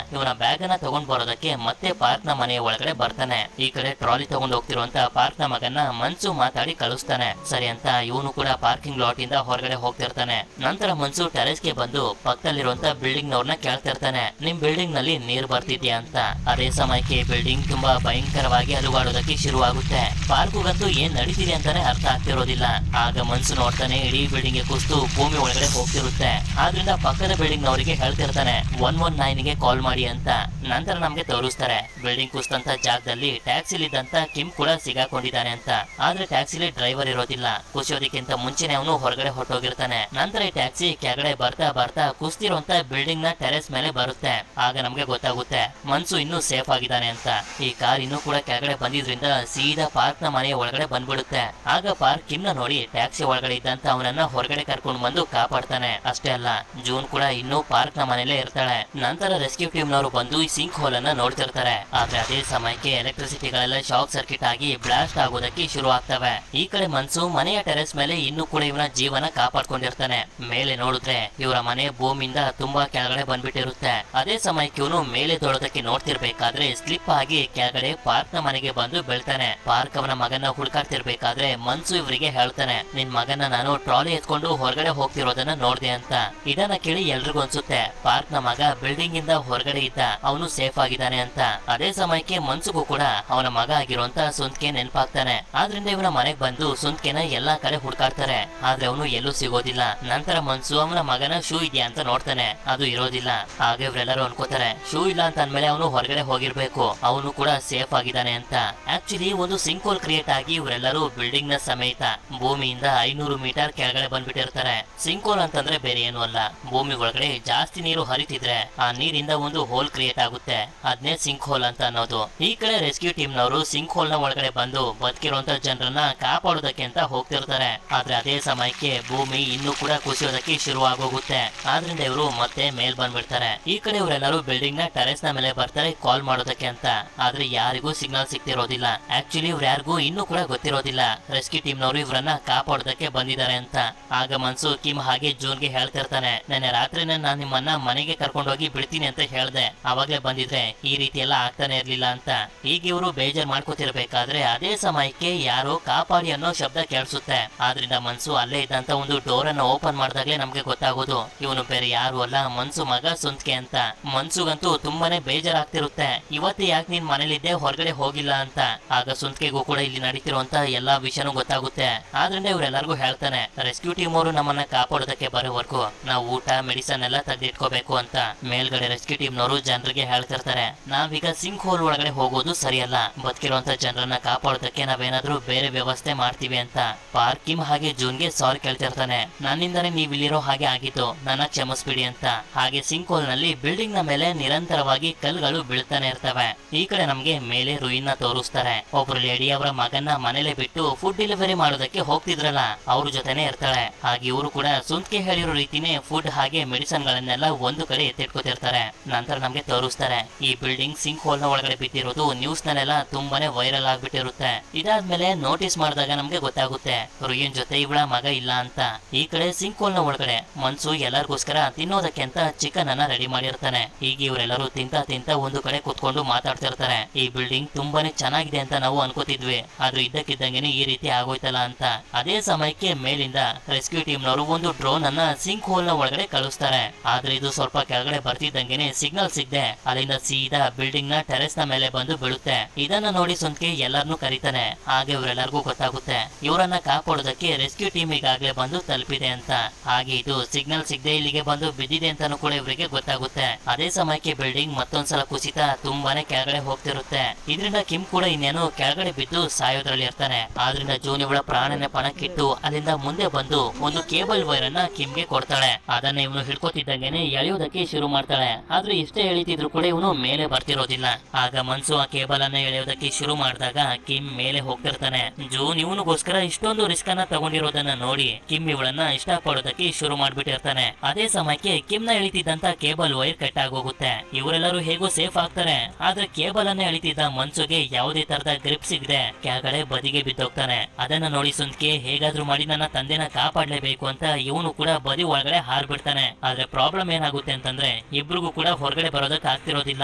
ಇವನ ಬ್ಯಾಗ್ ನ ತಗೊಂಡ್ ಬರೋದಕ್ಕೆ ಮತ್ತೆ ಪಾರ್ಕ್ ನ ಮನೆಯ ಒಳಗಡೆ ಬರ್ತಾನೆ. ಈ ಕಡೆ ಟ್ರಾಲಿ ತಗೊಂಡು ಹೋಗ್ತಿರುವಂತ ಪಾರ್ಕ್ ನ ಮಗನ ಮನ್ಸು ಮಾತಾಡಿ ಕಳಿಸ್ತಾನೆ. ಸರಿ ಅಂತ ಇವನು ಕೂಡ ಪಾರ್ಕಿಂಗ್ ಲಾಟ್ ಇಂದ ಹೊರಗಡೆ ಹೋಗ್ತಿರ್ತಾನೆ. ನಂತರ ಮನ್ಸು ಟೆರೆಸ್ ಗೆ ಬಂದು ಪಕ್ಕದಲ್ಲಿರುವಂತ ಬಿಲ್ಡಿಂಗ್ ನವ್ರನ್ನ ಕೇಳ್ತಿರ್ತಾನೆ, ನಿಮ್ ಬಿಲ್ಡಿಂಗ್ ನಲ್ಲಿ ನೀರ್ ಬರ್ತಿದ್ಯಾ ಅಂತ. ಅದೇ ಸಮಯಕ್ಕೆ ಬಿಲ್ಡಿಂಗ್ ತುಂಬಾ ಭಯಂಕರವಾಗಿ ಅಲುಗಾಡೋದಕ್ಕೆ ಶುರುವಾಗುತ್ತೆ. ಪಾರ್ಕ್ಗಂತೂ ಏನ್ ನಡೀತಿದೆ ಅಂತಾನೆ ಅರ್ಥ ಆಗ್ತಿರೋದಿಲ್ಲ. ಆಗ ಮನ್ಸು ನೋಡ್ತಾನೆ ಇಡೀ ಬಿಲ್ಡಿಂಗ್ ಗೆ ಕುಸ್ತು ಭೂಮಿ ಒಳಗಡೆ ಹೋಗ್ತಿರುತ್ತೆ. ಆದ್ರಿಂದ ಪಕ್ಕದ ಬಿಲ್ಡಿಂಗ್ ನವರಿಗೆ ಹೇಳ್ತಿರ್ತಾನೆ 119 ಗೆ ಕಾಲ್ ಮಾಡಿ ಅಂತ. ನಂತರ ನಮ್ಗೆ ತೋರಿಸ್ತಾರೆ ಬಿಲ್ಡಿಂಗ್ ಕುಸ್ತಂತ ಜಾಗದಲ್ಲಿ ಟ್ಯಾಕ್ಸಿಲಿದ್ದಂತ ಕಿಮ್ ಕೂಡ ಸಿಗಾಕೊಂಡಿದ್ದಾನೆ ಅಂತ. ಆದ್ರೆ ಟ್ಯಾಕ್ಸಿಲಿ ಡ್ರೈವರ್ ಇರೋದಿಲ್ಲ. ಕುಸಿಯೋದಕ್ಕಿಂತ ಮುಂಚೆನೆ ಅವನು ಹೊರಗಡೆ ಹೊರಟೋಗಿರ್ತಾನೆ. ನಂತರ ಈ ಟ್ಯಾಕ್ಸಿ ಕೆಳಗಡೆ ಬರ್ತಾ ಬರ್ತಾ ಕುಸ್ತಿರುವಂತ ಬಿಲ್ಡಿಂಗ್ ನ ಟೆರೆಸ್ ಮೇಲೆ ಬರುತ್ತೆ. ಆಗ ನಮ್ಗೆ ಗೊತ್ತಾಗುತ್ತೆ ಮನ್ಸು ಇನ್ನೂ ಸೇಫ್ ಆಗಿದ್ದಾನೆ ಅಂತ. ಈ ಕಾರ್ ಇನ್ನೂ ಕೂಡ ಕೆಳಗಡೆ ಬಂದಿದ್ರಿಂದ ಸೀದಾ ಪಾರ್ಕ್ ನ ಮನೆಯ ಒಳಗಡೆ ಬಂದ್ಬಿಡುತ್ತೆ. ಆಗ ಪಾರ್ಕ್ ಕಿಮ್ ನ ನೋಡಿ ಟ್ಯಾಕ್ಸಿ ಒಳಗಡೆ ಇದ್ದಂತ ಅವನನ್ನ ಹೊರಗಡೆ ಕರ್ಕೊಂಡು ಬಂದು ಕಾಪಾಡ್ತಾನೆ. ಅಷ್ಟೇ ಅಲ್ಲ ಜೂನ್ ಕೂಡ ಇನ್ನೂ ಪಾರ್ಕ್ ನ ಮನೇಲೆ ಇರ್ತಾಳೆ. ನಂತರ ರೆಸ್ಕ್ಯೂ ಟೀಮ್ ನವರು ಬಂದು ಈ ಸಿಂಕ್ ಹೋಲ್ ಅನ್ನ ನೋಡ್ತಿರ್ತಾರೆ. ಆದ್ರೆ ಅದೇ ಸಮಯಕ್ಕೆ ಎಲೆಕ್ಟ್ರಿಸಿಟಿಗಳೆಲ್ಲ ಶಾಕ್ ಸರ್ಕ್ಯೂಟ್ ಆಗಿ ಬ್ಲಾಸ್ಟ್ ಆಗೋದಕ್ಕೆ ಶುರು ಆಗ್ತವೆ. ಈ ಕಡೆ ಮನ್ಸು ಮನೆಯ ಟೆರೆಸ್ ಮೇಲೆ ಇನ್ನೂ ಕೂಡ ಇವನ ಜೀವನ ಕಾಪಾಡ್ಕೊಂಡಿರ್ತಾನೆ. ಮೇಲೆ ನೋಡಿದ್ರೆ ಇವರ ಮನೆ ಭೂಮಿಯಿಂದ ತುಂಬಾ ಕೆಳಗಡೆ ಬಂದ್ಬಿಟ್ಟಿರುತ್ತೆ. ಅದೇ ಸಮಯಕ್ಕೆ ಇವನು ಮೇಲೆ ತೊಳೋದಕ್ಕೆ ನೋಡ್ತಿರ್ಬೇಕಾದ್ರೆ ಸ್ಲಿಪ್ ಆಗಿ ಕೆಳಗಡೆ ಪಾರ್ಕ್ ನ ಮನೆಗೆ ಬಂದು ಬೀಳ್ತಾನೆ. ಪಾರ್ಕ್ ಅವನ ಮಗನ ಹುಡುಕಾಡ್ತಿರ್ಬೇಕಾದ್ರೆ ಮನ್ಸು ಇವರಿಗೆ ಹೇಳ್ತಾನೆ, ನಿನ್ ಮಗನ ನಾನು ಟ್ರಾಲಿ ಎತ್ಕೊಂಡು ಹೊರಗಡೆ ಹೋಗ್ತಿರೋದನ್ನ ನೋಡ್ದೆ ಅಂತ. ಇದನ್ನ ಕೇಳಿ ಎಲ್ರಿಗೂ ಅನ್ಸುತ್ತೆ ಪಾರ್ಕ್ ನ ಮಗ ಬಿಲ್ಡಿಂಗ್ ಇಂದ ಹೊರಗಡೆ ಇದ್ದ, ಅವನು ಸೇಫ್ ಆಗಿದ್ದಾನೆ ಅಂತ. ಅದೇ ಸಮಯಕ್ಕೆ ಮನ್ಸುಗೂ ಕೂಡ ಅವನ ಮಗ ಆಗಿರುವಂತ ಸುಂದ್ಕೆ ನೆನಪಾಗ್ತಾನೆ. ಆದ್ರಿಂದ ಇವನ ಮನೆಗ್ ಬಂದು ಸುಂದ್ಕೆನ ಎಲ್ಲಾ ಕಡೆ ಹುಡ್ಕಾಡ್ತಾರೆ. ಆದ್ರೆ ಅವನು ಎಲ್ಲೂ ಸಿಗೋದಿಲ್ಲ. ನಂತರ ಮನ್ಸು ಅವನ ಮಗನ ಶೂ ಇದೆಯಾ ಅಂತ ನೋಡ್ತಾನೆ, ಅದು ಇರೋದಿಲ್ಲ. ಆಗ ಇವರೆಲ್ಲರೂ ಅನ್ಕೋತಾರೆ ಶೂ ಇಲ್ಲ ಅಂತ ಅಂದ್ಮೇಲೆ ಅವನು ಹೊರಗಡೆ ಹೋಗಿರ್ಬೇಕು, ಅವನು ಕೂಡ ಸೇಫ್ ಆಗಿದ್ದಾನೆ ಅಂತ. ಆಕ್ಚುಲಿ ಒಂದು ಸಿಂಕ್ ಹೋಲ್ ಕ್ರಿಯೇಟ್ ಆಗಿ ಇವರೆಲ್ಲರೂ ಬಿಲ್ಡಿಂಗ್ ನ ಸಮೇತ ಭೂಮಿಯಿಂದ 500 ಮೀಟರ್ ಕೆಳಗಡೆ ಬಂದ್ಬಿಟ್ಟಿರ್ತಾರೆ. ಸಿಂಕ್ ಹೋಲ್ ಅಂತಂದ್ರೆ ಬೇರೆ ಏನು ಅಲ್ಲ, ಭೂಮಿ ಒಳಗಡೆ ಜಾಸ್ತಿ ನೀರು ಹರಿತಿದ್ರೆ ಆ ನೀರಿಂದ ಒಂದು ಹೋಲ್ ಕ್ರಿಯೇಟ್ ಆಗುತ್ತೆ, ಅದನ್ನೇ ಸಿಂಕ್ ಹೋಲ್ ಅಂತ ಅನ್ನೋದು. ಈ ಕಡೆ ರೆಸ್ಕ್ಯೂ ಟೀಮ್ ನವರು ಸಿಂಕ್ ಹೋಲ್ ನ ಒಳಗಡೆ ಬಂದು ಬದುಕಿರುವಂತ ಜನರನ್ನ ಕಾಪಾಡೋದಕ್ಕೆ ಅಂತ ಹೋಗ್ತಿರ್ತಾರೆ. ಆದ್ರೆ ಅದೇ ಸಮಯಕ್ಕೆ ಭೂಮಿ ಇನ್ನೂ ಕೂಡ ಕುಸಿಯೋದಕ್ಕೆ ಶುರು ಆಗೋಗುತ್ತೆ. ಆದ್ರಿಂದ ಇವರು ಮತ್ತೆ ಮೇಲ್ ಬಂದ್ಬಿಡ್ತಾರೆ. ಈ ಕಡೆ ಇವರೆಲ್ಲರೂ ಬಿಲ್ಡಿಂಗ್ ನ ಟೆರೆಸ್ ನ ಮೇಲೆ ಬರ್ತಾರೆ ಕಾಲ್ ಮಾಡೋದಕ್ಕೆ ಅಂತ. ಆದ್ರೆ ಯಾರಿಗೂ ಸಿಗ್ನಲ್ ಸಿಗ್ತಿರೋದಿಲ್ಲ. ಆಕ್ಚುಲಿ ಇವ್ರು ಯಾರಿಗೂ ಇನ್ನೂ ಕೂಡ ಗೊತ್ತಿರೋದಿಲ್ಲ ರೆಸ್ಕ್ಯೂ ಟೀಮ್ ನವರು ಇವರನ್ನ ಕಾಪಾಡೋದಕ್ಕೆ ಬಂದಿದ್ದಾರೆ ಅಂತ. ಆಗ ಮನ್ಸು ಕಿಮ್ ಹಾಗೆ ಜೂನ್ಗೆ ಹೇಳ್ತಿರ್ತಾನೆ, ನೆನ್ನೆ ರಾತ್ರಿನೇ ನಾನು ನಿಮ್ಮನ್ನ ಮನೆಗೆ ಕರ್ಕೊಂಡೋಗಿ ಬಿಡ್ತೀನಿ ಅಂತ ಹೇಳ್ದೆ, ಅವಾಗ್ಲೇ ಬಂದಿದ್ರೆ ಈ ರೀತಿ ಎಲ್ಲ ಆಗ್ತಾನೆ ಇರ್ಲಿಲ್ಲ ಅಂತ. ಈಗ ಇವರು ಬೇಜಾರ್ ಮಾಡ್ಕೋತಿರ್ಬೇಕಾದ್ರೆ ಅದೇ ಸಮಯಕ್ಕೆ ಯಾರೋ ಕಾಪಾಡಿ ಅನ್ನೋ ಶಬ್ದ ಕೇಳಿಸುತ್ತೆ. ಆದ್ರಿಂದ ಮನ್ಸು ಅಲ್ಲೇ ಇದ್ದಂತ ಒಂದು ಡೋರ್ ಅನ್ನ ಓಪನ್ ಮಾಡಿದಾಗ್ಲೇ ನಮ್ಗೆ ಗೊತ್ತಾಗೋದು ಇವನು ಬೇರೆ ಯಾರು ಅಲ್ಲ ಮನ್ಸು ಮಗ ಸುಂದ್ಕೆ ಅಂತ. ಮನ್ಸುಗಂತೂ ತುಂಬಾನೇ ಬೇಜಾರಾಗ್ತಿರುತ್ತೆ, ಇವತ್ತು ಯಾಕೆ ನೀನ್ ಮನೇಲಿದ್ದೆ ಹೊರಗಡೆ ಹೋಗಿಲ್ಲ ಅಂತ. ಆಗ ಸುಂದ್ಕೆಗೂ ಕೂಡ ಇಲ್ಲಿ ನಡೀತಿರುವಂತ ಎಲ್ಲಾ ವಿಷಯನೂ ಗೊತ್ತಾಗುತ್ತೆ. ಆದ್ರಿಂದ ಇವರೆಲ್ಲರಿಗೂ ಹೇಳ್ತಾನೆ ರೆಸ್ಕ್ಯೂ ಟೀಮ್ ಅವರು ನಮ್ಮನ್ನ ಕಾಪಾಡೋದಕ್ಕೆ ಬರೋವರೆಗೂ ನಾವು ಊಟ ಮೆಡಿಸನ್ ಎಲ್ಲ ತೆಗೆದಿಟ್ಕೋಬೇಕು ಅಂತ. ಮೇಲ್ಗಡೆ ರೆಸ್ಕ್ಯೂ ಟೀಮ್ ನವರು ಜನರಿಗೆ ಹೇಳ್ತಿರ್ತಾರೆ, ನಾವೀಗ ಸಿಂಕ್ ಹೋಲ್ ಒಳಗಡೆ ಹೋಗೋದು ಸರಿಯಲ್ಲ, ಬದುಕಿರುವಂತ ಜನರನ್ನ ಕಾಪಾಡೋದಕ್ಕೆ ನಾವೇನಾದ್ರೂ ಬೇರೆ ವ್ಯವಸ್ಥೆ ಮಾಡ್ತೀವಿ ಅಂತ. ಪಾರ್ಕ್ ಕಿಮ್ ಹಾಗೆ ಜೂನ್ಗೆ ಸಾರಿ ಕೇಳ್ತಿರ್ತಾನೆ, ನನ್ನಿಂದಾನೇ ನೀವ್ ಇಲ್ಲಿರೋ ಹಾಗೆ ಆಗಿತ್ತು, ನನ್ನ ಕ್ಷಮಿಸ್ಬಿಡಿ ಅಂತ. ಹಾಗೆ ಸಿಂಕ್ ಹೋಲ್ ನಲ್ಲಿ ಬಿಲ್ಡಿಂಗ್ ನ ಮೇಲೆ ನಿರಂತರವಾಗಿ ಕಲ್ಲುಗಳು ಬೀಳ್ತಾನೆ ಇರ್ತವೆ. ಈ ಕಡೆ ನಮ್ಗೆ ಮೇಲೆ ರುಯಿನ್ ನ ತೋರಿಸ್ತಾರೆ. ಒಬ್ರು ಲೇಡಿ ಅವರ ಮಗನ್ನ ಮನೇಲೆ ಬಿಟ್ಟು ಫುಡ್ ಡೆಲಿವರಿ ಮಾಡೋದಕ್ಕೆ ಹೋಗ್ತಿದ್ರಲ್ಲ ಅವ್ರ ಜೊತೆನೆ ಇರ್ತಾಳೆ. ಹಾಗೆ ಇವರು ಕೂಡ ಸುಂದ್ಕೆ ಹೇಳಿರೋ ರೀತಿನೇ ಫುಡ್ ಹಾಗೆ ಮೆಡಿಸನ್ ಗಳನ್ನೆಲ್ಲ ಒಂದು ಕಡೆ ಎತ್ತಿಟ್ಕೋತಿರ್ತಾರೆ. ನಂತರ ನಮ್ಗೆ ತೋರಿಸ್ತಾರೆ ಈ ಬಿಲ್ಡಿಂಗ್ ಸಿಂಕ್ ಹೋಲ್ ನ ಒಳಗಡೆ ಬಿದ್ದಿರೋದು ನ್ಯೂಸ್ ನಲ್ಲೆಲ್ಲ ತುಂಬಾನೇ ವೈರಲ್ ಆಗ್ಬಿಟ್ಟಿರುತ್ತೆ. ಇದಾದ್ಮೇಲೆ ನೋಟಿಸ್ ಮಾಡಿದಾಗ ನಮ್ಗೆ ಗೊತ್ತಾಗುತ್ತೆ ರುಯಿನ್ ಜೊತೆ ಇವಳ ಮಗ ಇಲ್ಲ ಅಂತ. ಈ ಕಡೆ ಸಿಂಕ್ ಹೋಲ್ ನ ಒಳಗಡೆ ಮನ್ಸು ಎಲ್ಲರಿಗೋಸ್ಕರ ತಿನ್ನೋದಕ್ಕೆ ಅಂತ ಚಿಕನ್ ಅನ್ನ ರೆಡಿ ಮಾಡಿರ್ತಾನೆ. ಈಗ ಇವರೆಲ್ಲರೂ ತಿಂತ ಒಂದು ಕಡೆ ಕುತ್ಕೊಂಡು ಮಾತಾಡ್ತಿರ್ತಾರೆ. ಈ ಬಿಲ್ಡಿಂಗ್ ತುಂಬಾನೇ ಚೆನ್ನಾಗಿದೆ ಅಂತ ನಾವು ಅನ್ಕೋತಿದ್ವಿ, ಆದ್ರೆ ಇದ್ದಕ್ಕಿದ್ದಂಗೆನೆ ಈ ರೀತಿ ಆಗೋಯ್ತಲ್ಲ ಅಂತ. ಅದೇ ಸಮಯಕ್ಕೆ ಮೇಲಿಂದ ರೆಸ್ಕ್ಯೂ ಟೀಮ್ ನವರು ಒಂದು ಡ್ರೋನ್ ಅನ್ನ ಸಿಂಕ್ ಹೋಲ್ ನ ಒಳಗಡೆ ಕಳಿಸ್ತಾರೆ. ಆದ್ರೆ ಇದು ಸ್ವಲ್ಪ ಕೆಳಗಡೆ ಬರ್ತಿದ್ದಂಗೆನೆ ಸಿಗ್ನಲ್ ಸಿಗದೆ ಅಲ್ಲಿಂದ ಸೀದಾ ಬಿಲ್ಡಿಂಗ್ ನ ಟೆರೆಸ್ ನ ಮೇಲೆ ಬಂದು ಬೀಳುತ್ತೆ. ಇದನ್ನ ನೋಡಿ ಸುಂದ್ಕೆ ಎಲ್ಲರನ್ನೂ ಕರೀತಾನೆ. ಹಾಗೆ ಇವರೆಲ್ಲರಿಗೂ ಗೊತ್ತಾಗುತ್ತೆ ಇವರನ್ನ ಕಾಪಾಡೋದಕ್ಕೆ ರೆಸ್ಕ್ಯೂ ಟೀಮ್ ಈಗಾಗಲೇ ಬಂದು ತಲುಪಿದೆ ಅಂತ. ಹಾಗೆ ಇದು ಸಿಗ್ನಲ್ ಸಿಗದೆ ಇಲ್ಲಿಗೆ ಬಂದು ಬಿದ್ದಿದೆ ಅಂತಾನು ಕೂಡ ಇವರಿಗೆ ಗೊತ್ತಾಗುತ್ತೆ. ಅದೇ ಸಮಯಕ್ಕೆ ಬಿಲ್ಡಿಂಗ್ ಮತ್ತೊಂದ್ಸಲ ಕುಸಿತ ತುಂಬಾನೇ ಕೆಳಗಡೆ ಹೋಗ್ತಿರುತ್ತೆ. ಇದರಿಂದ ಕಿಮ್ ಕೂಡ ಇನ್ನೇನು ಕೆಳಗಡೆ ಬಿದ್ದು ಸಾಯೋದ್ರಲ್ಲಿ ಇರ್ತಾನೆ. ಆದ್ರಿಂದ ಜೂನ್ ಇವಳ ಪ್ರಾಣನ ಪಣಕ್ಕಿಟ್ಟು ಅಲ್ಲಿಂದ ಮುಂದೆ ಬಂದು ಒಂದು ಕೇಬಲ್ ವೈರ್ ಅನ್ನ ಕಿಮ್ಗೆ ಕೊಡ್ತಾಳೆ. ಅದನ್ನ ಇವನು ಹಿಡ್ಕೋತಿದ್ದಂಗೆನೆ ಎಳೆಯೋದಕ್ಕೆ ಶುರು ಮಾಡ್ತಾಳೆ. ಆದ್ರೆ ಎಷ್ಟೇ ಎಳಿತಿದ್ರು ಕೂಡ ಇವನು ಮೇಲೆ ಬರ್ತಿರೋದಿಲ್ಲ. ಆಗ ಮನ್ಸು ಆ ಕೇಬಲ್ ಅನ್ನ ಎಳೆಯೋದಕ್ಕೆ ಶುರು ಮಾಡಿದಾಗ ಕಿಮ್ ಮೇಲೆ ಹೋಗ್ತಿರ್ತಾನೆ. ಜೂನ್ ಇವನಿಗೋಸ್ಕರ ಇಷ್ಟೊಂದು ರಿಸ್ಕ್ ಅನ್ನ ತಗೊಂಡಿರೋದನ್ನ ನೋಡಿ ಕಿಮ್ ಇವಳನ್ನ ಇಷ್ಟಪಡೋದಕ್ಕೆ ಶುರು ಮಾಡ್ಬಿಟ್ಟಿರ್ತಾನೆ. ಅದೇ ಸಮಯಕ್ಕೆ ಕಿಮ್ ನ ಎಳಿತಿದ್ದಂತ ಕೇಬಲ್ ವೈರ್ ಕಟ್ ಆಗೋಗುತ್ತೆ. ಇವರೆಲ್ಲರೂ ಹೇಗೋ ಸೇಫ್ ಆಗ್ತಾರೆ. ಆದ್ರೆ ಕೇಬಲ್ ಅನ್ನ ಎಳಿತಿದ್ದ ಮನ್ಸುಗೆ ಯಾವುದೇ ತರದ ಗ್ರಿಪ್ ಸಿಗದೆ ಕೆಳಗಡೆ ಬದಿಗೆ ಬಿದ್ದೋಗ್ತಾನೆ. ಅದನ್ನ ನೋಡಿ ಸುಂದ್ಕೆ ಹೇಗಾದ್ರೂ ಮಾಡಿ ನನ್ನ ತಂದೆನ ಕಾಪಾಡ್ಲೇಬೇಕು ಅಂತ ಇವನು ಕೂಡ ಬದಿ ಒಳಗಡೆ ಹಾರ್ಬಿಡ್ತಾನೆ. ಆದ್ರೆ ಪ್ರಾಬ್ಲಮ್ ಏನಾಗುತ್ತೆ ಅಂತಂದ್ರೆ ಇಬ್ರಿಗೂ ಕೂಡ ಹೊರಗಡೆ ಬರೋದಕ್ಕೆ ಆಗ್ತಿರೋದಿಲ್ಲ,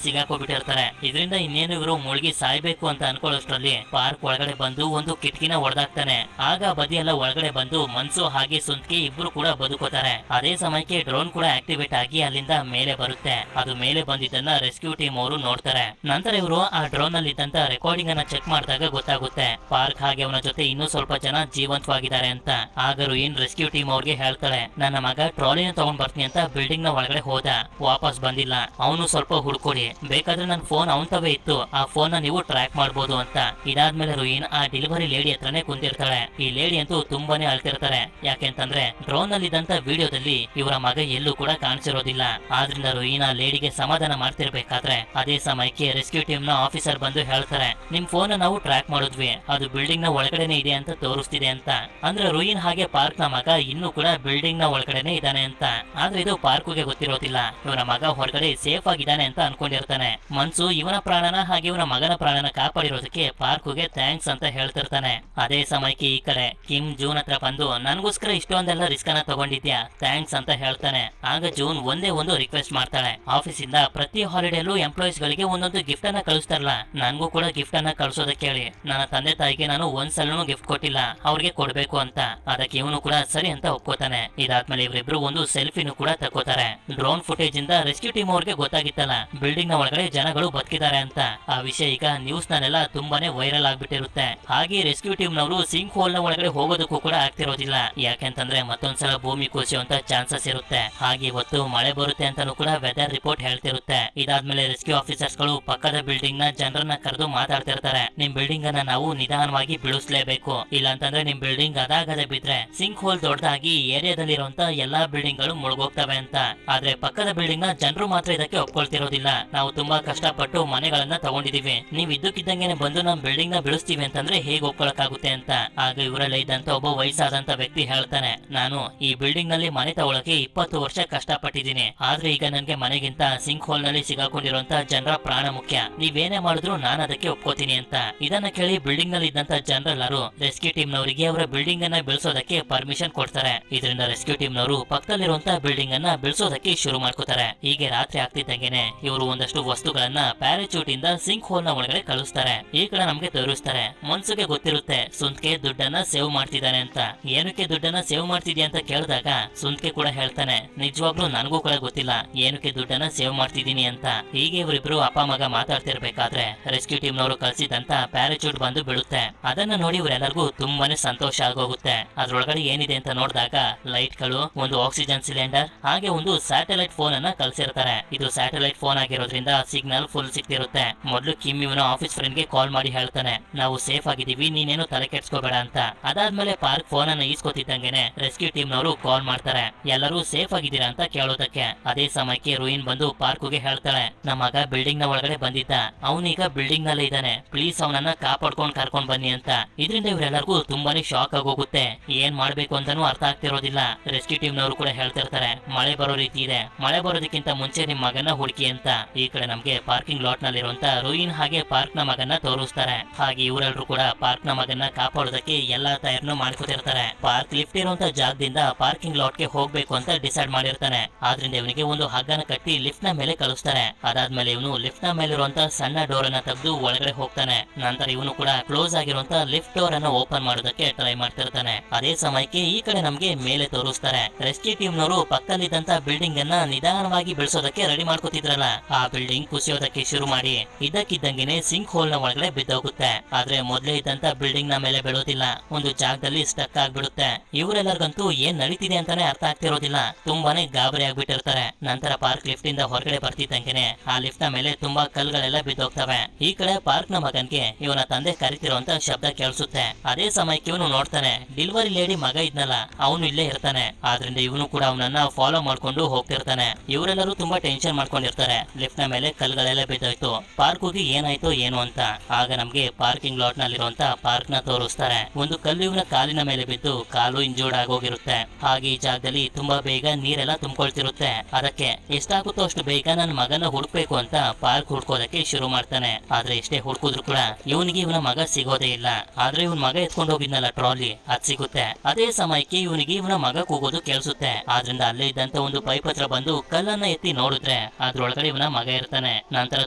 ಸಿಗಾಕೋಬಿಟ್ಟಿರ್ತಾರೆ. ಇದರಿಂದ ಇನ್ನೇನು ಇವರು ಮುಳುಗಿ ಸಾಯ್ಬೇಕು ಅಂತ ಅನ್ಕೊಳ್ಳೋಷ್ಟ್ರಲ್ಲಿ ಪಾರ್ಕ್ ಒಳಗಡೆ ಬಂದು ಒಂದು ಕಿಟಕಿನ ಹೊಡೆದಾಕ್ತಾನೆ. ಆಗ ಬದಿಯೆಲ್ಲ ಒಳಗಡೆ ಬಂದು ಮನ್ಸು ಹಾಗೆ ಸುಂದ್ಕೆ ಇಬ್ರು ಕೂಡ ಬದುಕೋತಾರೆ. ಅದೇ ಸಮಯಕ್ಕೆ ಡ್ರೋನ್ ಕೂಡ ಆಕ್ಟಿವೇಟ್ ಆಗಿ ಅಲ್ಲಿಂದ ಮೇಲೆ ಬರುತ್ತೆ. ಅದು ಮೇಲೆ ಬಂದಿದ್ದನ್ನ ರೆಸ್ಕ್ಯೂ ಟೀಮ್ ಅವರು ನೋಡ್ತಾರೆ. ನಂತರ ಇವರು ಆ ಡ್ರೋನ್ ಅಲ್ಲಿ ಇದ್ದಂತ ರೆಕಾರ್ಡಿಂಗ್ ಅನ್ನ ಚೆಕ್ ಮಾಡಿದಾಗ ಗೊತ್ತಾಗುತ್ತೆ ಪಾರ್ಕ್ ಹಾಗೆ ಅವನ ಜೊತೆ ಇನ್ನೂ ಸ್ವಲ್ಪ ಜನ ಜೀವಂತವಾಗಿದ್ದಾರೆ ಅಂತ. ಆಗ ರುಯಿನ್ ರೆಸ್ಕ್ಯೂ ಟೀಮ್ ಅವ್ರಿಗೆ ಹೇಳ್ತಾಳೆ, ನನ್ನ ಮಗ ಟ್ರಾಲಿನ ತಗೊಂಡ್ ಬರ್ತೀನಿ ಅಂತ ಬಿಲ್ಡಿಂಗ್ ನ ಒಳಗಡೆ ಹೋದ, ವಾಪಸ್ ಬಂದಿಲ್ಲ. ಅವನು ಸ್ವಲ್ಪ ಹುಡ್ಕೊಡಿ, ಬೇಕಾದ್ರೆ ನನ್ನ ಫೋನ್ ಅವನ್ ತವೇ ಇತ್ತು, ಆ ಫೋನ್ ನ ನೀವು ಟ್ರ್ಯಾಕ್ ಮಾಡ್ಬೋದು ಅಂತ. ಇದಾದ್ಮೇಲೆ ರುಯಿನ್ ಆ ಡೆಲಿವರಿ ಲೇಡಿ ಹತ್ರನೇ ಕುಂತಿರ್ತಾಳೆ. ಈ ಲೇಡಿ ಅಂತೂ ತುಂಬಾನೇ ಅಳ್ತಿರ್ತಾರೆ. ಯಾಕೆಂತಂದ್ರೆ ಡ್ರೋನ್ ನಲ್ಲಿ ಇದ್ದಂತ ವಿಡಿಯೋದಲ್ಲಿ ಇವರ ಮಗ ಎಲ್ಲೂ ಕೂಡ ಕಾಣಿಸಿರೋದಿಲ್ಲ. ಆದ್ರಿಂದ ರುಯಿನ್ ಆ ಲೇಡಿಗೆ ಸಮಾಧಾನ ಮಾಡ್ತಿರ್ಬೇಕಾದ್ರೆ ಅದೇ ಸಮಯಕ್ಕೆ ರೆಸ್ಕ್ಯೂ ಟೀಮ್ ನ ಆಫೀಸರ್ ಬಂದು ಹೇಳ್ತಾರೆ, ನಿಮ್ ಫೋನ್ ನಾವು ಟ್ರ್ಯಾಕ್ ಮಾಡಿದ್ವಿ, ಅದು ಬಿಲ್ಡಿಂಗ್ ನ ಒಳಗಡೆನೆ ಇದೆ ಅಂತ ತೋರಿಸ್ತಿದೆ ಅಂತ. ಅಂದ್ರೆ ರುಯಿನ್ ಹಾಗೆ ಪಾರ್ಕ್ ನ ಮಗ ಇನ್ನೂ ಕೂಡ ಬಿಲ್ಡಿಂಗ್ ನ ಒಳಗಡೆನೆ ಇದ್ದಾನೆ ಅಂತ. ಆದ್ರೆ ಇದು ಪಾರ್ಕ್ಗೆ ಗೊತ್ತಿರೋದಿಲ್ಲ, ಇವನ ಮಗ ಹೊರಗಡೆ ಸೇಫ್ ಆಗಿದ್ದಾನೆ ಅಂತ ಅನ್ಕೊಂಡಿರ್ತಾನೆ. ಮನ್ಸು ಇವನ ಪ್ರಾಣನ ಹಾಗೆ ಇವನ ಮಗನ ಪ್ರಾಣನ ಕಾಪಾಡಿರೋದಕ್ಕೆ ಪಾರ್ಕ್ಗೆ ಥ್ಯಾಂಕ್ಸ್ ಅಂತ ಹೇಳ್ತಿರ್ತಾನೆ. ಅದೇ ಸಮಯಕ್ಕೆ ಈ ಕಡೆ ಕಿಮ್ ಜೂನ್ ಹತ್ರ ಬಂದು ನನ್ಗೋಸ್ಕರ ಇಷ್ಟೊಂದೆಲ್ಲ ರಿಸ್ಕ್ ಅನ್ನ ತಗೊಂಡಿದ್ಯಾ, ಥ್ಯಾಂಕ್ಸ್ ಅಂತ ಹೇಳ್ತಾನೆ. ಆಗ ಜೂನ್ ಒಂದೇ ಒಂದು ರಿಕ್ವೆಸ್ಟ್ ಮಾಡ್ತಾಳೆ, ಆಫೀಸ್ ಇಂದ ಪ್ರತಿ ಹಾಲಿಡೇಲೂ ಎಂಪ್ಲಾಯೀಸ್ ಗಳಿಗೆ ಒಂದೊಂದು ಗಿಫ್ಟ್ ಅನ್ನ ಕಳಿಸ್ತಾರಲ್ಲ, ನನ್ಗೂ ಕೂಡ ಗಿಫ್ಟ್ ಅನ್ನ ಕಳ್ಸೋದಕ್ಕೆ ಹೇಳಿ. ನನ್ನ ತಂದೆ ತಾಯಿಗೆ ನಾನು ಒಂದ್ಸಲೂ ಗಿಫ್ಟ್ ಕೊಟ್ಟಿಲ್ಲ, ಅವ್ರಿಗೆ ಕೊಡ್ಬೇಕು ಅಂತ. ಅದಕ್ಕೆ ಇವನು ಕೂಡ ಸರಿ ಅಂತ ಒಪ್ಕೋತಾನೆ. ಇದಾದ್ಮೇಲೆ ಇವರಿಬ್ರು ಒಂದು ಸೆಲ್ಫಿನೂ ಕೂಡ ತಗೋತಾರೆ. ಡ್ರೋನ್ ಫುಟೇಜ್ ಇಂದ ರೆಸ್ಕ್ಯೂ ಟೀಮ್ ಅವ್ರಿಗೆ ಗೊತ್ತಾಗಿತ್ತಲ್ಲ ಬಿಲ್ಡಿಂಗ್ ನ ಒಳಗಡೆ ಜನಗಳು ಬದುಕಿದ್ದಾರೆ ಅಂತ. ಆ ವಿಷಯ ಈಗ ನ್ಯೂಸ್ ನಲ್ಲೆಲ್ಲ ತುಂಬಾನೇ ವೈರಲ್ ಆಗ್ಬಿಟ್ಟಿರುತ್ತೆ. ಹಾಗೆ ರೆಸ್ಕ್ಯೂ ಟೀಮ್ ನವರು ಸಿಂಕ್ ಹೋಲ್ ನ ಒಳಗಡೆ ಹೋಗೋದಕ್ಕೂ ಕೂಡ ಆಗ್ತಿರೋದಿಲ್ಲ. ಯಾಕೆಂತಂದ್ರೆ ಮತ್ತೊಂದ್ಸಲ ಭೂಮಿ ಕುಸಿಯುವಂತ ಚಾನ್ಸಸ್ ಇರುತ್ತೆ. ಹಾಗೆ ಇವತ್ತು ಮಳೆ ಬರುತ್ತೆ ಅಂತಾನೂ ಕೂಡ ವೆದರ್ ರಿಪೋರ್ಟ್ ಹೇಳ್ತಿರುತ್ತೆ. ಇದಾದ್ಮೇಲೆ ರೆಸ್ಕ್ಯೂ ಆಫೀಸರ್ಸ್ ಗಳು ಪಕ್ಕದ ಬಿಲ್ಡಿಂಗ್ ನ ಜನರನ್ನ ಕರೆದು ಮಾತಾಡ್ತಿರ್ತಾರೆ, ನಿಮ್ ಬಿಲ್ಡಿಂಗ್ ಅನ್ನ ನಾವು ನಿಧಾನವಾಗಿ ಬೀಳಿಸಲೇಬೇಕು, ಇಲ್ಲ ಅಂತಂದ್ರೆ ನಿಮ್ ಬಿಲ್ಡಿಂಗ್ ಅದಾಗದೆ ಬಿದ್ರೆ ಸಿಂಕ್ ಹೋಲ್ ದೊಡ್ಡದಾಗಿ ಏರಿಯಾದಲ್ಲಿರುವಂತ ಎಲ್ಲಾ ಬಿಲ್ಡಿಂಗ್ ಗಳು ಮುಳುಗೋಗ್ತವೆ ಅಂತ. ಆದ್ರೆ ಪಕ್ಕದ ಬಿಲ್ಡಿಂಗ್ ನ ಜನರು ಮಾತ್ರ ಇದಕ್ಕೆ ಒಪ್ಕೊಳ್ತಿರೋದಿಲ್ಲ. ನಾವು ತುಂಬಾ ಕಷ್ಟಪಟ್ಟು ಮನೆಗಳನ್ನ ತಗೊಂಡಿದೀವಿ, ನೀವ್ ಇದ್ದಕ್ಕಿದ್ದಂಗೆನೆ ಬಂದು ನಮ್ ಬಿಲ್ಡಿಂಗ್ ನ ಬೀಳಿಸ್ತೀವಿ ಅಂತಂದ್ರೆ ಹೇಗ್ ಒಪ್ಕೊಳಕಾಗುತ್ತೆ ಅಂತ. ಆಗ ಇವರೆಲ್ಲ ಇದ್ದಂತ ಒಬ್ಬ ವಯಸ್ಸಾದಂತ ವ್ಯಕ್ತಿ ಹೇಳ್ತಾನೆ, ನಾನು ಈ ಬಿಲ್ಡಿಂಗ್ ನಲ್ಲಿ ಮನೆ ತಗೊಳಕ್ಕೆ 20 ವರ್ಷ ಕಷ್ಟಪಟ್ಟಿದ್ದೀನಿ, ಆದ್ರೆ ಈಗ ನನ್ಗೆ ಮನೆಗಿಂತ ಸಿಂಕ್ ಹೋಲ್ ನಲ್ಲಿ ಸಿಗಾಕೊಂಡಿರುವಂತ ಜನರ ಪ್ರಾಣ ಮುಖ್ಯ, ನೀವೇನೇ ಮಾಡಿದ್ರು ನಾನು ಅದಕ್ಕೆ ಒಪ್ಕೋತೀನಿ ಅಂತ. ಇದನ್ನ ಕೇಳಿ ಬಿಲ್ಡಿಂಗ್ ನಲ್ಲಿ ಇದ್ದಂತ ಜನರೆಲ್ಲರೂ ರೆಸ್ಕ್ಯೂ ಟೀಮ್ ನವರಿಗೆ ಅವರ ಬಿಲ್ಡಿಂಗ್ ಅನ್ನ ಬೀಳ್ಸೋದಕ್ಕೆ ಪರ್ಮಿಷನ್ ಕೊಡ್ತಾರೆ. ಇದರಿಂದ ರೆಸ್ಕ್ಯೂ ಟೀಮ್ ನವರು ಪಕ್ಕದಲ್ಲಿರುವಂತಹ ಬಿಲ್ಡಿಂಗ್ ಅನ್ನ ಬೀಳ್ಸೋದಕ್ಕೆ ಶುರು ಮಾಡ್ಕೋತಾರೆ. ಹೀಗೆ ರಾತ್ರಿ ಆಗ್ತಿದ್ದಂಗೆನೆ ಇವರು ಒಂದಷ್ಟು ವಸ್ತುಗಳನ್ನ ಪ್ಯಾರಾಚೂಟ್ ಇಂದ ಸಿಂಕ್ ಹೋಲ್ ನ ಒಳಗಡೆ ಕಳಿಸ್ತಾರೆ. ಈ ಕಡೆ ನಮ್ಗೆ ತೋರಿಸ್ತಾರೆ, ಮನ್ಸುಗೆ ಗೊತ್ತಿರುತ್ತೆ ಸುಂದ್ಕೆ ದುಡ್ಡನ್ನ ಸೇವ್ ಮಾಡ್ತಿದ್ದಾನೆ ಅಂತ. ಏನಕ್ಕೆ ದುಡ್ಡನ್ನ ಸೇವ್ ಮಾಡ್ತಿದ್ಯಾ ಅಂತ ಕೇಳಿದಾಗ ಸುಂದ್ಕೆ ಕೂಡ ಹೇಳ್ತಾನೆ, ನಿಜವಾಗ್ಲೂ ನನಗೂ ಕೂಡ ಗೊತ್ತಿಲ್ಲ ಏನಕ್ಕೆ ದುಡ್ಡನ್ನ ಸೇವ್ ಮಾಡ್ತಿದ್ದೀನಿ ಅಂತ. ಹೀಗೆ ಇವರಿಬ್ರು ಅಪ್ಪ ಮಗ ಮಾತಾಡ್ತಿರ್ಬೇಕಾದ್ರೆ ರೆಸ್ಕ್ಯೂ ಟೀಮ್ ನವರು ಕಳಿಸಿದಂತ ಪ್ಯಾರಾಚೂಟ್ ಬಂದು ಬೀಳುತ್ತೆ. ಅದನ್ನ ನೋಡಿ ಇವರೆಲ್ಲರಿಗೂ ತುಂಬಾನೇ ಸಂತೋಷ ಆಗೋಗುತ್ತೆ. ಅದ್ರೊಳಗಡೆ ಏನಿದೆ ಅಂತ ನೋಡಿದಾಗ ಲೈಟ್ ಗಳು, ಒಂದು ಆಕ್ಸಿಜನ್ ಸಿಲಿಂಡರ್, ಹಾಗೆ ಒಂದು ಸ್ಯಾಟಲೈಟ್ ಫೋನ್ ಅನ್ನ ಕಳ್ಸಿರ್ತಾರೆ. ಇದು ಸ್ಯಾಟಲೈಟ್ ಫೋನ್ ಆಗಿರೋದ್ರಿಂದ ಸಿಗ್ನಲ್ ಫುಲ್ ಸಿಗ್ತಿರುತ್ತೆ. ಮೊದಲು ಕಿಮ್ ಇವನ ಆಫೀಸ್ ಫ್ರೆಂಡ್ ಗೆ ಕಾಲ್ ಮಾಡಿ ಹೇಳ್ತಾನೆ, ನಾವು ಸೇಫ್ ಆಗಿದ್ದೀವಿ, ನೀನೇನು ತಲೆ ಕೆಡ್ಸ್ಕೋಬೇಡ ಅಂತ. ಅದಾದ್ಮೇಲೆ ಪಾರ್ಕ್ ಫೋನ್ ಅನ್ನ ಈಸ್ಕೊತಿದ್ದಂಗೆನೆ ರೆಸ್ಕ್ಯೂ ಟೀಮ್ ನವರು ಕಾಲ್ ಮಾಡ್ತಾರೆ, ಎಲ್ಲರೂ ಸೇಫ್ ಆಗಿದ್ದೀರಾ ಅಂತ ಕೇಳೋದಕ್ಕೆ. ಅದೇ ಸಮಯಕ್ಕೆ ರುಯಿನ್ ಬಂದು ಪಾರ್ಕ್ಗೆ ಹೇಳ್ತಾಳೆ, ನಮ್ಮ ಮಗ ಬಿಲ್ಡಿಂಗ್ ನ ಒಳಗಡೆ ಬಂದಿದ್ದ, ಅವನೀಗ ಬಿಲ್ಡಿಂಗ್ ನಲ್ಲೇ ಇದ್ದಾನೆ, ಪ್ಲೀಸ್ ಅವನನ್ನ ಕಾಪಾಡ್ಕೊಂಡ್ ಕರ್ಕೊಂಡ್ ಬನ್ನಿ ಅಂತ. ಇದರಿಂದ ಇವರೆಲ್ಲರಿಗೂ ತುಂಬಾನೇ ಶಾಕ್ ಆಗೋಗುತ್ತೆ. ಏನ್ ಮಾಡ್ಬೇಕು ಅಂತಾನೂ ಅರ್ಥ ಆಗ್ತಿರೋದಿಲ್ಲ. ರೆಸ್ಕ್ಯೂ ಟೀಮ್ ನವರು ಕೂಡ ಹೇಳ್ತಿರ್ತಾರೆ, ಮಳೆ ಬರೋ ರೀತಿ ಇದೆ, ಮಳೆ ಬರೋದಕ್ಕಿಂತ ಮುಂಚೆ ನಿಮ್ ಮಗನ ಹುಡುಕಿ ಅಂತ. ಈ ಕಡೆ ನಮ್ಗೆ ಪಾರ್ಕಿಂಗ್ ಲಾಟ್ ನಲ್ಲಿರುವಂತ ರುಯಿನ್ ಹಾಗೆ ಪಾರ್ಕ್ ನ ಮಗನ ತೋರಿಸ್ತಾರೆ. ಹಾಗೆ ಇವರೆಲ್ಲರೂ ಕೂಡ ಪಾರ್ಕ್ ನ ಮಗನ ಕಾಪಾಡೋದಕ್ಕೆ ಎಲ್ಲಾ ತಯಾರನ್ನು ಮಾಡ್ಕೊತಿರ್ತಾರೆ. ಪಾರ್ಕ್ ಲಿಫ್ಟ್ ಇರುವಂತ ಜಾಗದಿಂದ ಪಾರ್ಕಿಂಗ್ ಲಾಟ್ ಗೆ ಹೋಗ್ಬೇಕು ಅಂತ ಡಿಸೈಡ್ ಮಾಡಿರ್ತಾನೆ. ಆದ್ರಿಂದ ಇವನಿಗೆ ಒಂದು ಹಗ್ಗನ ಕಟ್ಟಿ ಲಿಫ್ಟ್ ನ ಮೇಲೆ ಕಳಿಸ್ತಾರೆ. ಅದಾದ್ಮೇಲೆ ಇವನು ಲಿಫ್ಟ್ ನ ಮೇಲಿರುವಂತ ಸಣ್ಣ ಡೋರ್ ಅನ್ನ ತೆಗೆದು ಒಳಗಡೆ ಹೋಗ್ತಾನೆ. ನಂತರ ಇವನು ಕೂಡ ಕ್ಲೋಸ್ ಆಗಿರುವಂತ ಲಿಫ್ಟ್ ಡೋರ್ ಅನ್ನ ಓಪನ್ ಮಾಡೋದಕ್ಕೆ ಟ್ರೈ ಮಾಡ್ತಿರ್ತಾನೆ. ಅದೇ ಸಮಯಕ್ಕೆ ಈ ಕಡೆ ನಮ್ಗೆ ಮೇಲೆ ತೋರಿಸ್ತಾರೆ, ರೆಸ್ಕ್ಯೂ ಟೀಮ್ ನವರು ಪಕ್ಕದಲ್ಲಿದ್ದಂತ ಬಿಲ್ಡಿಂಗ್ ಅನ್ನ ನಿಧಾನವಾಗಿ ಬೆಳೆಸೋದಕ್ಕೆ ರೆಡಿ ಮಾಡ್ಕೋತಿದ್ರಲ್ಲ, ಆ ಬಿಲ್ಡಿಂಗ್ ಕುಸಿಯೋದಕ್ಕೆ ಶುರು ಮಾಡಿ ಇದ್ದಕ್ಕಿದ್ದಂಗೆನೆ ಸಿಂಕ್ ಹೋಲ್ ನ ಒಳಗಡೆ ಬಿದ್ದೋಗುತ್ತೆ. ಆದ್ರೆ ಮೊದಲೇ ಇದ್ದಂತ ಬಿಲ್ಡಿಂಗ್ ನ ಮೇಲೆ ಬೀಳೋದಿಲ್ಲ, ಒಂದು ಜಾಗದಲ್ಲಿ ಸ್ಟಕ್ ಆಗ್ಬಿಡುತ್ತೆ. ಇವರೆಲ್ಲರಿಗಂತೂ ಏನ್ ನಡೀತಿದೆ ಅಂತಾನೆ ಅರ್ಥ ಆಗ್ತಿರೋದಿಲ್ಲ, ತುಂಬಾನೇ ಗಾಬರಿ ಆಗ್ಬಿಟ್ಟಿರ್ತಾರೆ. ನಂತರ ಪಾರ್ಕ್ ಲಿಫ್ಟ್ ಇಂದ ಹೊರಗಡೆ ಬರ್ತಿದ್ದಂಗೆನೆ ಆ ಲಿಫ್ಟ್ ನ ಮೇಲೆ ತುಂಬಾ ಕಲ್ಗಳೆಲ್ಲ ಬಿದ್ದೋಗ್ತವೆ. ಈ ಕಡೆ ಪಾರ್ಕ್ ನ ಮಗನ್ಗೆ ಇವನ ತಂದೆ ಕರಿತಿರುವಂತ ಶಬ್ದ ಕೇಳಿಸುತ್ತೆ. ಅದೇ ಸಮಯಕ್ಕೆ ಇವನು ನೋಡ್ತಾನೆ, ಡೆಲಿವರಿ ಲೇಡಿ ಮಗ ಇದ್ನಲ್ಲ ಅವನು ಇಲ್ಲೇ ಇರ್ತಾನೆ. ಆದ್ರಿಂದ ಇವನು ಕೂಡ ಅವನನ್ನ ಫಾಲೋ ಮಾಡ್ಕೊಂಡು ಹೋಗ್ತಿರ್ತಾನೆ. ಹೋಗ್ತಿರ್ತಾನೆ. ಇವರೆಲ್ಲರೂ ತುಂಬಾ ಟೆನ್ಷನ್ ಮಾಡ್ಕೊಂಡಿರ್ತಾರೆ. ಲಿಫ್ಟ್ ನ ಮೇಲೆ ಕಲ್ಗಳೆಲ್ಲ ಬಿದ್ದೋಯ್ತು. ಪಾರ್ಕ್ ಹೋಗಿ ಏನಾಯ್ತು ಏನು ಅಂತ. ಆಗ ನಮ್ಗೆ ಪಾರ್ಕಿಂಗ್ ಲಾಟ್ ನಲ್ಲಿರುವಂತ ಪಾರ್ಕ್ ನ ತೋರಿಸ್ತಾರೆ. ಒಂದು ಕಲ್ಲು ಇವನ ಕಾಲಿನ ಮೇಲೆ ಬಿದ್ದು ಕಾಲು ಇಂಜೂರ್ಡ್ ಆಗೋಗಿರುತ್ತೆ. ಹಾಗೆ ಈ ಜಾಗದಲ್ಲಿ ತುಂಬಾ ಬೇಗ ನೀರೆಲ್ಲ ತುಂಬಿಕೊಳ್ತಿರುತ್ತೆ. ಅದಕ್ಕೆ ಎಷ್ಟಾಗುತ್ತೋ ಅಷ್ಟು ಬೇಗ ನನ್ನ ಮಗನ ಹುಡುಕ್ಬೇಕು ಅಂತ ಪಾರ್ಕ್ ಹುಡ್ಕೋದಕ್ಕೆ ಶುರು ಮಾಡ್ತಾನೆ. ಆದ್ರೆ ಎಷ್ಟೇ ಹುಡ್ಕಿದ್ರು ಕೂಡ ಇವನಿಗೆ ಇವನ ಮಗ ಸಿಗೋದೇ ಇಲ್ಲ. ಆದ್ರೆ ಇವನ್ ಮಗ ಎತ್ಕೊಂಡು ಹೋಗಿದ್ನಲ್ಲ ಟ್ರಾಲಿ, ಅದ್ ಸಿಗುತ್ತೆ. ಅದೇ ಸಮಯಕ್ಕೆ ಇವನಿಗೆ ಇವನ ಮಗ ಕೂಗೋದು ಕೇಳಿಸುತ್ತೆ. ಆದ್ರಿಂದ ಅಲ್ಲೇ ಇದ್ದಂತ ಒಂದು ಪೈಪ್ ಹತ್ರ ಬಂದು ಕಲ್ಲನ್ನ ಎತ್ತಿ ನೋಡಿದ್ರೆ ಅದ್ರೊಳಗಡೆ ಇವನ ಮಗ ಇರ್ತಾನೆ. ನಂತರ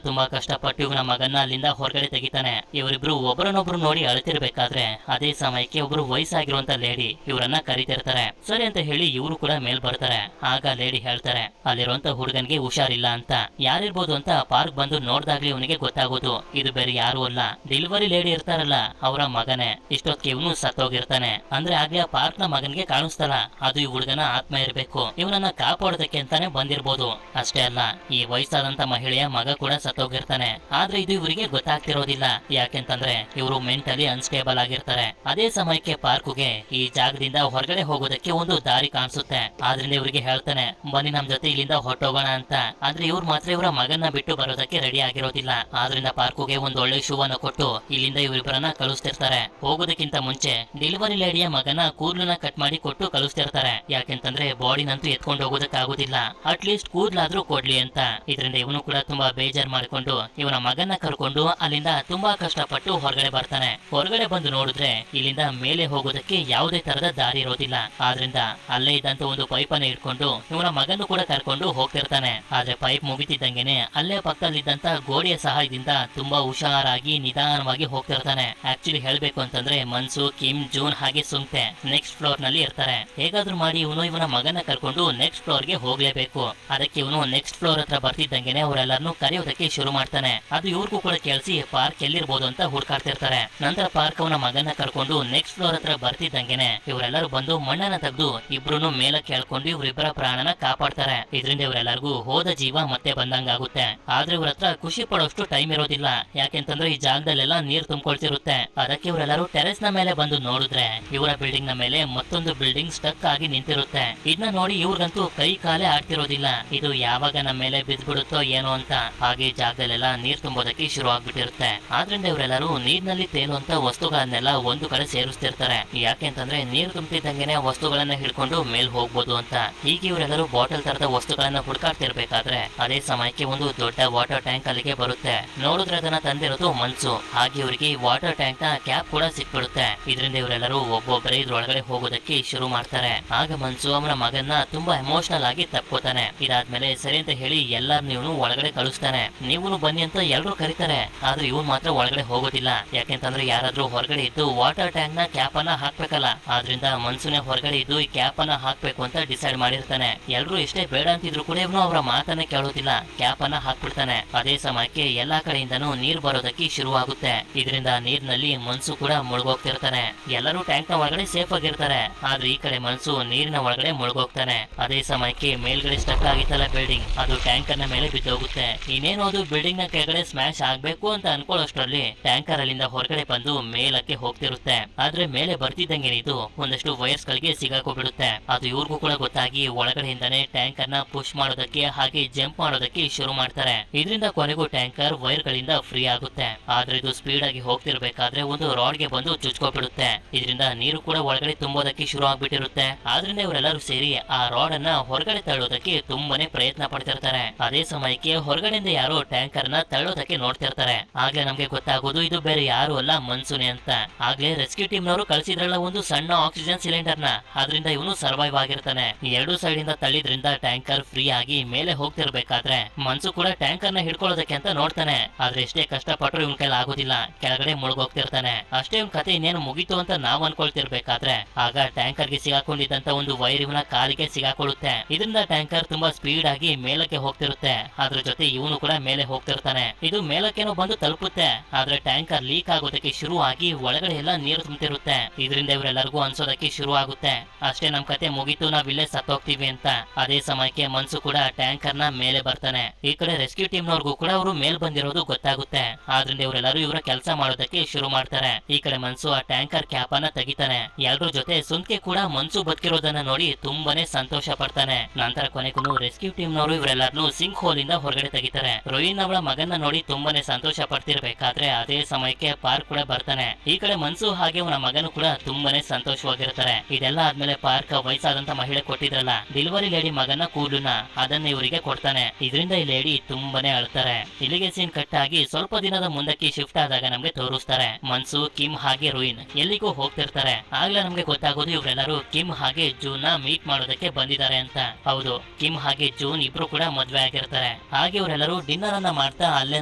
ತುಂಬಾ ಕಷ್ಟಪಟ್ಟು ಇವನ ಮಗನ್ನ ಅಲ್ಲಿಂದ ಹೊರಗಡೆ ತೆಗಿತಾನೆ. ಇವರಿಬ್ರು ಒಬ್ಬರನ್ನೊಬ್ರು ನೋಡಿ ಅಳ್ತಿರ್ಬೇಕಾದ್ರೆ ಅದೇ ಸಮಯಕ್ಕೆ ಒಬ್ರು ವಯಸ್ಸಾಗಿರುವಂತ ಲೇಡಿ ಇವರನ್ನ ಕರಿತಿರ್ತಾರೆ. ಸರಿ ಅಂತ ಹೇಳಿ ಇವರು ಕೂಡ ಮೇಲ್ ಬರ್ತಾರೆ. ಆಗ ಲೇಡಿ ಹೇಳ್ತಾರೆ ಅಲ್ಲಿರುವಂತ ಹುಡುಗನ್ಗೆ ಹುಷಾರಿಲ್ಲ ಅಂತ. ಯಾರಿರ್ಬೋದು ಅಂತ ಪಾರ್ಕ್ ಬಂದು ನೋಡ್ದಾಗ್ಲಿ ಇವನಿಗೆ ಗೊತ್ತಾಗೋದು ಇದು ಬೇರೆ ಯಾರು ಅಲ್ಲ, ಡೆಲಿವರಿ ಲೇಡಿ ಇರ್ತಾರಲ್ಲ ಅವರ ಮಗನೇ. ಇಷ್ಟೊತ್ತಿಗೆ ಇವನು ಸತ್ತೋಗಿರ್ತಾನೆ. ಅಂದ್ರೆ ಆಗ್ಲೇ ಆ ಪಾರ್ಕ್ ನ ಮಗನ್ಗೆ ಕಾಣಿಸ್ತಲ್ಲ, ಅದು ಈ ಹುಡುಗನ ಆತ್ಮ ಇರ್ಬೇಕು. ಇವನನ್ನ ಕಾಪಾಡೋದಕ್ಕೆ ಅಂತಾನೆ ಬಂದಿರ್ಬೋದು. ಅಷ್ಟೇ ಅಲ್ಲ, ಈ ವಯಸ್ಸಾದಂತ ಮಹಿಳೆಯ ಮಗ ಕೂಡ ಸತ್ತೋಗಿರ್ತಾನೆ. ಆದ್ರೆ ಇದು ಇವರಿಗೆ ಗೊತ್ತಾಗ್ತಿರೋದಿಲ್ಲ. ಯಾಕೆಂತಂದ್ರೆ ಇವರು ಮೆಂಟಲಿ ಅನ್ಸ್ಟೇಬಲ್ ಆಗಿರ್ತಾರೆ. ಅದೇ ಸಮಯಕ್ಕೆ ಪಾರ್ಕ್ಗೆ ಈ ಜಾಗದಿಂದ ಹೊರಗಡೆ ಹೋಗೋದಕ್ಕೆ ಒಂದು ದಾರಿ ಕಾಣಿಸುತ್ತೆ. ಆದ್ರಿಂದ ಇವರಿಗೆ ಹೇಳ್ತಾನೆ ಬನ್ನಿ ನಮ್ ಜೊತೆ ಇಲ್ಲಿಂದ ಹೊರಟೋಗೋಣ ಅಂತ. ಆದ್ರೆ ಇವ್ರು ಮಾತ್ರ ಇವರ ಮಗನ್ನ ಬಿಟ್ಟು ಬರೋದಕ್ಕೆ ರೆಡಿ ಆಗಿರೋದಿಲ್ಲ. ಆದ್ರಿಂದ ಪಾರ್ಕ್ಗೆ ಒಂದು ಒಳ್ಳೆ ಶೂ ಅನ್ನು ಕೊಟ್ಟು ಇಲ್ಲಿಂದ ಇವರಿಬ್ಬರನ್ನ ಕಳಿಸ್ತಿರ್ತಾರೆ. ಹೋಗೋದಕ್ಕಿಂತ ಮುಂಚೆ ಡೆಲಿವರಿ ಲೇಡಿಯ ಮಗನ ಕೂದಲನ್ನ ಕಟ್ ಮಾಡಿ ಕೊಟ್ಟು ಕಳಿಸ್ತಿರ್ತಾರೆ. ಯಾಕೆಂತಂದ್ರೆ ಬಾಡಿನಂತೂ ಎತ್ಕೊಂಡು ಹೋಗೋದಕ್ಕಾಗೋದಿಲ್ಲ, ಅಟ್ಲೀಸ್ಟ್ ಕೂದ್ಲಾದ್ರೂ ಕೊಡ್ಲಿ ಅಂತ. ಇದರಿಂದ ಇವನು ಕೂಡ ತುಂಬಾ ಬೇಜಾರ್ ಮಾಡಿಕೊಂಡು ಇವನ ಮಗನ್ನ ಕರ್ಕೊಂಡು ಅಲ್ಲಿಂದ ತುಂಬಾ ಕಷ್ಟಪಟ್ಟು ಹೊರಗಡೆ ಬರ್ತಾನೆ. ಹೊರಗಡೆ ಬಂದು ನೋಡಿದ್ರೆ ಇಲ್ಲಿಂದ ಮೇಲೆ ಹೋಗೋದಕ್ಕೆ ಯಾವುದೇ ತರದ ದಾರಿ ಇರೋದಿಲ್ಲ. ಆದ್ರಿಂದ ಅಲ್ಲೇ ಇದ್ದಂತ ಒಂದು ಪೈಪ್ ಅನ್ನ ಇಟ್ಕೊಂಡು ಇವನ ಮಗನ್ನು ಕೂಡ ಕರ್ಕೊಂಡು ಹೋಗ್ತಿರ್ತಾನೆ. ಆದ್ರೆ ಪೈಪ್ ಮುಗಿತಿದ್ದಂಗೆನೆ ಅಲ್ಲೇ ಪಕ್ಕದಲ್ಲಿದ್ದಂತ ಗೋಡೆಯ ಸಹಾಯದಿಂದ ತುಂಬಾ ಹುಷಾರಾಗಿ ನಿಧಾನವಾಗಿ ಹೋಗ್ತಿರ್ತಾನೆ. ಆಕ್ಚುಲಿ ಹೇಳ್ಬೇಕು ಅಂತಂದ್ರೆ ಮನ್ಸು, ಕಿಮ್, ಜೂನ್ ಹಾಗೆ ಸುಂಕ್ತೆ ನೆಕ್ಸ್ಟ್ ಫ್ಲೋರ್ ನಲ್ಲಿ ಇರ್ತಾರೆ. ಹೇಗಾದ್ರೂ ಮಾಡಿ ಇವನು ಇವನ ಮಗನ ಕರ್ಕೊಂಡು ನೆಕ್ಸ್ಟ್ ಫ್ಲೋರ್ ಗೆ ಹೋಗ್ಲೇಬೇಕು. ಅದಕ್ಕೆ ಇವನು ನೆಕ್ಸ್ಟ್ ಫ್ಲೋರ್ ಹತ್ರ ಬರ್ತಿದ್ದಂಗೆನೆ ಅವರೆಲ್ಲರನ್ನು ಕರೆಯೋದಕ್ಕೆ ಶುರು ಮಾಡ್ತಾನೆ. ಅದು ಇವ್ರಿಗೂ ಕೂಡ ಕೇಳಿಸಿ ಪಾರ್ಕ್ ಎಲ್ಲಿರ್ಬೋದು ಅಂತ ಹುಡ್ಕಾಡ್ತಿರ್ತಾರೆ. ನಂತರ ಪಾರ್ಕ್ ಅವನ ಮಗನ ಕರ್ಕೊಂಡು ನೆಕ್ಸ್ಟ್ ಫ್ಲೋರ್ ಹತ್ರ ಬರ್ತಿದ್ದಂಗೆನೆ ಇವರೆಲ್ಲರೂ ಬಂದು ಮಣ್ಣನ್ನ ತೆಗೆದು ಇಬ್ರು ಮೇಲಕ್ಕೆ ಕೇಳ್ಕೊಂಡು ಇವರಿಬ್ಬರ ಪ್ರಾಣನ ಕಾಪಾಡ್ತಾರೆ. ಇದರಿಂದ ಇವರೆಲ್ಲರಿಗೂ ಹೋದ ಜೀವ ಮತ್ತೆ ಬಂದಂಗಾಗುತ್ತೆ. ಆದ್ರೆ ಇವ್ರ ಹತ್ರ ಖುಷಿ ಪಡೋಷ್ಟು ಟೈಮ್ ಇರೋದಿಲ್ಲ. ಯಾಕೆಂತಂದ್ರೆ ಈ ಜಾಗದಲ್ಲೆಲ್ಲ ನೀರ್ ತುಂಬಿಕೊಳ್ತಿರುತ್ತೆ. ಅದಕ್ಕೆ ಇವರೆಲ್ಲರೂ ಟೆರೆಸ್ ನ ಮೇಲೆ ಬಂದು ನೋಡಿದ್ರೆ ಇವರ ಬಿಲ್ಡಿಂಗ್ ನ ಮೇಲೆ ಮತ್ತೊಂದು ಬಿಲ್ಡಿಂಗ್ ಸ್ಟಕ್ ಆಗಿ ನಿಂತಿರುತ್ತೆ. ಇದನ್ನ ನೋಡಿ ಇವ್ರಿಗಂತೂ ಕೈ ಕಾಲೇ ಆಡ್ತಿರೋದಿಲ್ಲ, ಇದು ಯಾವಾಗ ನಮ್ಮ ಮೇಲೆ ಬಿದ್ದ್ಬಿಡುತ್ತೋ ಏನೋ ಅಂತ. ಹಾಗೆ ಜಾಗದಲ್ಲೆಲ್ಲ ನೀರ್ ತುಂಬೋದಕ್ಕೆ ಶುರು ಆಗ್ಬಿಟ್ಟಿರುತ್ತೆ. ಆದ್ರಿಂದ ಇವರೆಲ್ಲರೂ ನೀರಿನಲ್ಲಿ ತೇಲುವಂತ ವಸ್ತುಗಳನ್ನೆಲ್ಲ ಒಂದು ಕಡೆ ಸೇರಿಸ್ತಿರ್ತಾರೆ. ಯಾಕೆಂತಂದ್ರೆ ನೀರು ತುಂಬಿದಂಗೆನೆ ವಸ್ತುಗಳನ್ನ ಹಿಡ್ಕೊಂಡು ಮೇಲ್ ಹೋಗ್ಬೋದು ಅಂತ. ಹೀಗೆ ಇವರೆಲ್ಲರೂ ಬಾಟಲ್ ತರದ ವಸ್ತುಗಳನ್ನ ಹುಡ್ಕಾಡ್ತಿರ್ಬೇಕಾದ್ರೆ ಅದೇ ಸಮಯಕ್ಕೆ ಒಂದು ದೊಡ್ಡ ವಾಟರ್ ಟ್ಯಾಂಕ್ ಅಲ್ಲಿಗೆ ಬರುತ್ತೆ. ನೋಡಿದ್ರೆ ಅದನ್ನ ತಂದಿರೋದು ಮನ್ಸು. ಹಾಗೆ ಇವರಿಗೆ ವಾಟರ್ ಟ್ಯಾಂಕ್ ನ ಕ್ಯಾಪ್ ಕೂಡ ಸಿಕ್ಬಿಡುತ್ತೆ. ಇದರಿಂದ ಇವರೆಲ್ಲರೂ ಒಬ್ಬೊಬ್ಬರೇ ಇದ್ರೊಳಗಡೆ ಹೋಗೋದಕ್ಕೆ ಶುರು ಮಾಡ್ತಾರೆ. ಆಗ ಮನ್ಸು ಅವನ ಮಗನ್ನ ತುಂಬಾ ಎಮೋಷನಲ್ ಆಗಿ ತಪ್ಕೋತಾನೆ. ಇದಾದ್ಮೇಲೆ ಸರಿ ಅಂತ ಹೇಳಿ ಎಲ್ಲಾರ್ನು ಇವನು ಒಳಗಡೆ ಕಳಿಸ್ತಾನೆ. ನೀವು ಬನ್ನಿ ಅಂತ ಎಲ್ರು ಕರೀತಾರೆ. ಆದ್ರೆ ಇವನು ಮಾತ್ರ ಒಳಗಡೆ ಹೋಗೋದಿಲ್ಲ. ಯಾಕೆಂತಂದ್ರೆ ಯಾರಾದ್ರೂ ಹೊರಗಡೆ ಇದ್ದು ವಾಟರ್ ಟ್ಯಾಂಕ್ ನ ಕ್ಯಾಪ್ ಅನ್ನ ಹಾಕ್ಬೇಕಲ್ಲ. ಆದ್ರಿಂದ ಮನ್ಸುನೆ ಹೊರಗಡೆ ಇದ್ದು ಈ ಕ್ಯಾಪ್ ಅನ್ನ ಹಾಕ್ಬೇಕು ಅಂತ ಡಿಸೈಡ್ ಮಾಡಿರ್ತಾನೆ. ಎಲ್ರು ಎಷ್ಟೇ ಬೇಡ ಅಂತಿದ್ರು ಕೂಡ ಇವನು ಅವರ ಮಾತನ್ನ ಕೇಳೋದಿಲ್ಲ, ಕ್ಯಾಪ್ ಅನ್ನ ಹಾಕ್ಬಿಡ್ತಾನೆ. ಅದೇ ಸಮಯಕ್ಕೆ ಎಲ್ಲಾ ಕಡೆಯಿಂದನೂ ನೀರ್ ಬರೋದಕ್ಕೆ ಶುರುವಾಗುತ್ತೆ. ಇದರಿಂದ ನೀರಿನಲ್ಲಿ ಮನ್ಸು ಕೂಡ ಮುಳುಗೋಗ್ತಿರ್ತಾನೆ. ಎಲ್ಲರೂ ಟ್ಯಾಂಕ್ ನ ಒಳಗಡೆ ಸೇಫ್ ಆಗಿರ್ತಾರೆ. ಆದ್ರೆ ಈ ಕಡೆ ಮನ್ಸು ನೀರಿನ ಒಳಗಡೆ ಮುಳುಗೋಗ್ತಾನೆ. ಅದೇ ಸಮಯಕ್ಕೆ ಮೇಲ್ಗಡೆ ಸ್ಟಕ್ ಆಗಿತ್ತಲ್ಲ ಬಿಲ್ಡಿಂಗ್, ಅದು ಟ್ಯಾಂಕರ್ ನ ಮೇಲೆ ಬಿದ್ದೋಗುತ್ತೆ. ಇನ್ನೇನು ಅದು ಬಿಲ್ಡಿಂಗ್ ನ ಕೆಳಗಡೆ ಸ್ಮ್ಯಾಶ್ ಆಗ್ಬೇಕು ಅಂತ ಅನ್ಕೊಳ್ಳೋಷ್ಟ್ರಲ್ಲಿ ಟ್ಯಾಂಕರ್ ಅಲ್ಲಿಂದ ಹೊರಗಡೆ ಬಂದು ಮೇಲಕ್ಕೆ ಹೋಗ್ತಿರುತ್ತೆ. ಆದ್ರೆ ಮೇಲೆ ಬರ್ತಿದ್ದಂಗೆ ಇದು ಒಂದಷ್ಟು ವೈರ್ಸ್ ಗಳಿಗೆ ಸಿಗಾಕೋಬಿಡುತ್ತೆ. ಅದು ಇವ್ರಿಗೂ ಕೂಡ ಗೊತ್ತಾಗಿ ಒಳಗಡೆಯಿಂದಾನೆ ಟ್ಯಾಂಕರ್ ನ ಪುಷ್ ಮಾಡೋದಕ್ಕೆ ಹಾಗೆ ಜಂಪ್ ಮಾಡೋದಕ್ಕೆ ಶುರು ಮಾಡ್ತಾರೆ. ಇದರಿಂದ ಕೊನೆಗೂ ಟ್ಯಾಂಕರ್ ವೈರ್ ಗಳಿಂದ ಫ್ರೀ ಆಗುತ್ತೆ. ಆದ್ರೆ ಇದು ಸ್ಪೀಡ್ ಆಗಿ ಹೋಗ್ತಿರ್ಬೇಕಾದ್ರೆ ಒಂದು ರಾಡ್ ಗೆ ಬಂದು ಚುಚ್ಕೋಬಿಡುತ್ತೆ. ಇದರಿಂದ ನೀರು ಕೂಡ ಒಳಗಡೆ ತುಂಬೋದಕ್ಕೆ ಶುರು ಆಗ್ಬಿಟ್ಟಿರುತ್ತೆ. ಆದ್ರಿಂದ ಇವರೆಲ್ಲರೂ ಸೇರಿ ಆ ರಾಡ್ ಅನ್ನ ಹೊರಗಡೆ ತಳ್ಳೋದಕ್ಕೆ ತುಂಬಾನೇ ಪ್ರಯತ್ನ ಪಡ್ತಿರ್ತಾರೆ. ಅದೇ ಸಮಯಕ್ಕೆ ಹೊರಗಡೆಯಿಂದ ಯಾರೋ ಟ್ಯಾಂಕರ್ ನ ತಳ್ಳೋದಕ್ಕೆ ನೋಡ್ತಿರ್ತಾರೆ. ಆಗ್ಲೇ ನಮ್ಗೆ ಗೊತ್ತಾಗೋದು ಇದು ಬೇರೆ ಯಾರು ಅಲ್ಲ ಮನ್ಸೂನೆ ಅಂತ. ಆಗ್ಲೇ ರೆಸ್ಕ್ಯೂ ಟೀಮ್ ನವರು ಕಳಿಸಿದ್ರಲ್ಲ ಒಂದು ಸಣ್ಣ ಆಕ್ಸಿಜನ್ ಸಿಲಿಂಡರ್ ನ, ಅದರಿಂದ ಇವನು ಸರ್ವೈವ್ ಆಗಿರ್ತಾನೆ. ಎರಡು ಸೈಡ್ ಇಂದ ತಳ್ಳಿದ್ರಿಂದ ಟ್ಯಾಂಕರ್ ಫ್ರೀ ಆಗಿ ಮೇಲೆ ಹೋಗ್ತಿರ್ಬೇಕಾದ್ರೆ ಮನ್ಸು ಕೂಡ ಟ್ಯಾಂಕರ್ ನ ಹಿಡ್ಕೊಳ್ಳೋದಕ್ಕೆ ಅಂತ ನೋಡ್ತಾನೆ. ಆದ್ರೆ ಎಷ್ಟೇ ಕಷ್ಟಪಟ್ಟರು ಇವನ್ ಕೈಲಿ ಆಗೋದಿಲ್ಲ, ಕೆಳಗಡೆ ಮುಳುಗೋಗ್ತಿರ್ತಾನೆ. ಅಷ್ಟೇ ಇವನ್ ಕತೆ ಇನ್ನೇನು ಮುಗೀತು ಅಂತ ನಾವ್ ಅನ್ಕೊಳ್ತಿರ್ಬೇಕಾದ್ರೆ ಆಗ ಟ್ಯಾಂಕರ್ ಗೆ ಸಿಗಾಕೊಂಡಿದ್ದಂತ ಒಂದು ವೈರ್ ಇವನ ಕಾಲಿಗೆ ಸಿಗಾಕೊಳ್ಳುತ್ತೆ. ಇದರಿಂದ ಟ್ಯಾಂಕರ್ ತುಂಬಾ ಸ್ಪೀಡ್ ಆಗಿ ಮೇಲಕ್ಕೆ ಹೋಗ್ತಿರುತ್ತೆ. ಅದ್ರ ಜೊತೆ ಇವನು ಕೂಡ ಮೇಲೆ ಹೋಗ್ತಿರ್ತಾನೆ. ಇದು ಮೇಲಕ್ಕೇನೋ ಬಂದು ತಲುಪುತ್ತೆ. ಆದ್ರೆ ಟ್ಯಾಂಕರ್ ಲೀಕ್ ಆಗೋದಕ್ಕೆ ಶುರು ಆಗಿ ಒಳಗಡೆ ಎಲ್ಲ ನೀರು ತುಂಬಿರುತ್ತೆ. ಇದರಿಂದ ಇವರೆಲ್ಲರಿಗೂ ಅನ್ಸೋದಕ್ಕೆ ಶುರು ಆಗುತ್ತೆ ಅಷ್ಟೇ ನಮ್ ಕತೆ ಮುಗೀತು, ನಾವ್ ಇಲ್ಲೇ ಸತ್ತೋಗ್ತೀವಿ ಅಂತ. ಅದೇ ಸಮಯಕ್ಕೆ ಮನ್ಸು ಕೂಡ ಟ್ಯಾಂಕರ್ ನ ಮೇಲೆ ಬರ್ತಾನೆ. ಈ ಕಡೆ ರೆಸ್ಕ್ಯೂ ಟೀಮ್ ನವ್ರಿಗೂ ಕೂಡ ಅವರು ಮೇಲ್ ಬಂದಿರೋದು ಗೊತ್ತಾಗುತ್ತೆ. ಆದ್ರಿಂದ ಇವರೆಲ್ಲರೂ ಇವರ ಕೆಲಸ ಮಾಡೋದಕ್ಕೆ ಶುರು ಮಾಡ್ತಾರೆ. ಈ ಕಡೆ ಮನ್ಸು ಆ ಟ್ಯಾಂಕರ್ ಕ್ಯಾಪ್ ಅನ್ನ ತೆಗಿತಾನೆ. ಎಲ್ರ ಜೊತೆ ಸುಂಕೆ ಕೂಡ ಮನ್ಸು ಬದುಕಿರೋದನ್ನ ನೋಡಿ ತುಂಬಾನೇ ಸಂತೋಷ ಪಡ್ತಾನೆ. ನಂತರ ನಂತರ ಕೊನೆಗೂ ರೆಸ್ಕ್ಯೂ ಟೀಮ್ ನವರು ಇವರೆಲ್ಲರನ್ನು ಸಿಂಕ್ ಹೋಲ್ ಇಂದ ಹೊರಗಡೆ ತೆಗಿತಾರೆ. ರೋಹಿನ್ ಅವಳ ಮಗನ ನೋಡಿ ತುಂಬಾನೇ ಸಂತೋಷ ಪಡ್ತಿರ್ಬೇಕಾದ್ರೆ ಅದೇ ಸಮಯಕ್ಕೆ ಪಾರ್ಕ್ ಕೂಡ ಬರ್ತಾನೆ. ಈ ಕಡೆ ಮನ್ಸು ಹಾಗೆ ಅವನ ಮಗನು ಕೂಡ ತುಂಬಾನೇ ಸಂತೋಷವಾಗಿರ್ತಾರೆ. ಇದೆಲ್ಲ ಆದ್ಮೇಲೆ ಪಾರ್ಕ್ ವಯಸ್ಸಾದಂತ ಮಹಿಳೆ ಕೊಟ್ಟಿದ್ರಲ್ಲ ಡೆಲಿವರಿ ಲೇಡಿ ಮಗನ ಕೂದಲನ್ನ ಅದನ್ನ ಇವರಿಗೆ ಕೊಡ್ತಾನೆ. ಇದರಿಂದ ಈ ಲೇಡಿ ತುಂಬಾನೇ ಅಳ್ತಾರೆ. ಇಲ್ಲಿಗೆ ಸೀನ್ ಕಟ್ ಆಗಿ ಸ್ವಲ್ಪ ದಿನದ ಮುಂದಕ್ಕೆ ಶಿಫ್ಟ್ ಆದಾಗ ನಮ್ಗೆ ತೋರಿಸ್ತಾರೆ ಮನ್ಸು, ಕಿಮ್ ಹಾಗೆ ರೋಹಿನ್ ಎಲ್ಲಿಗೂ ಹೋಗ್ತಿರ್ತಾರೆ. ಆಗ್ಲೇ ನಮ್ಗೆ ಗೊತ್ತಾಗೋದು ಇವರೆಲ್ಲರೂ ಕಿಮ್ ಹಾಗೆ ಜೂನ್ ನ ಮೀಟ್ ಮಾಡೋದಕ್ಕೆ ಬಂದಿದ್ದಾರೆ ಅಂತ. ಹೌದು, ಕಿಮ್ ಹಾಗೆ ಜೂನ್ ಇಬ್ರು ಕೂಡ ಮದ್ವೆ ಆಗಿರ್ತಾರೆ. ಹಾಗೆ ಇವರೆಲ್ಲರೂ ಡಿನ್ನರ್ ಅನ್ನ ಮಾಡ್ತಾ ಅಲ್ಲೇ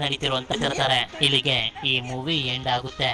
ನಡೀತಿರುವಂತ ಇರ್ತಾರೆ. ಇಲ್ಲಿಗೆ ಈ ಮೂವಿ ಎಂಡ್ ಆಗುತ್ತೆ.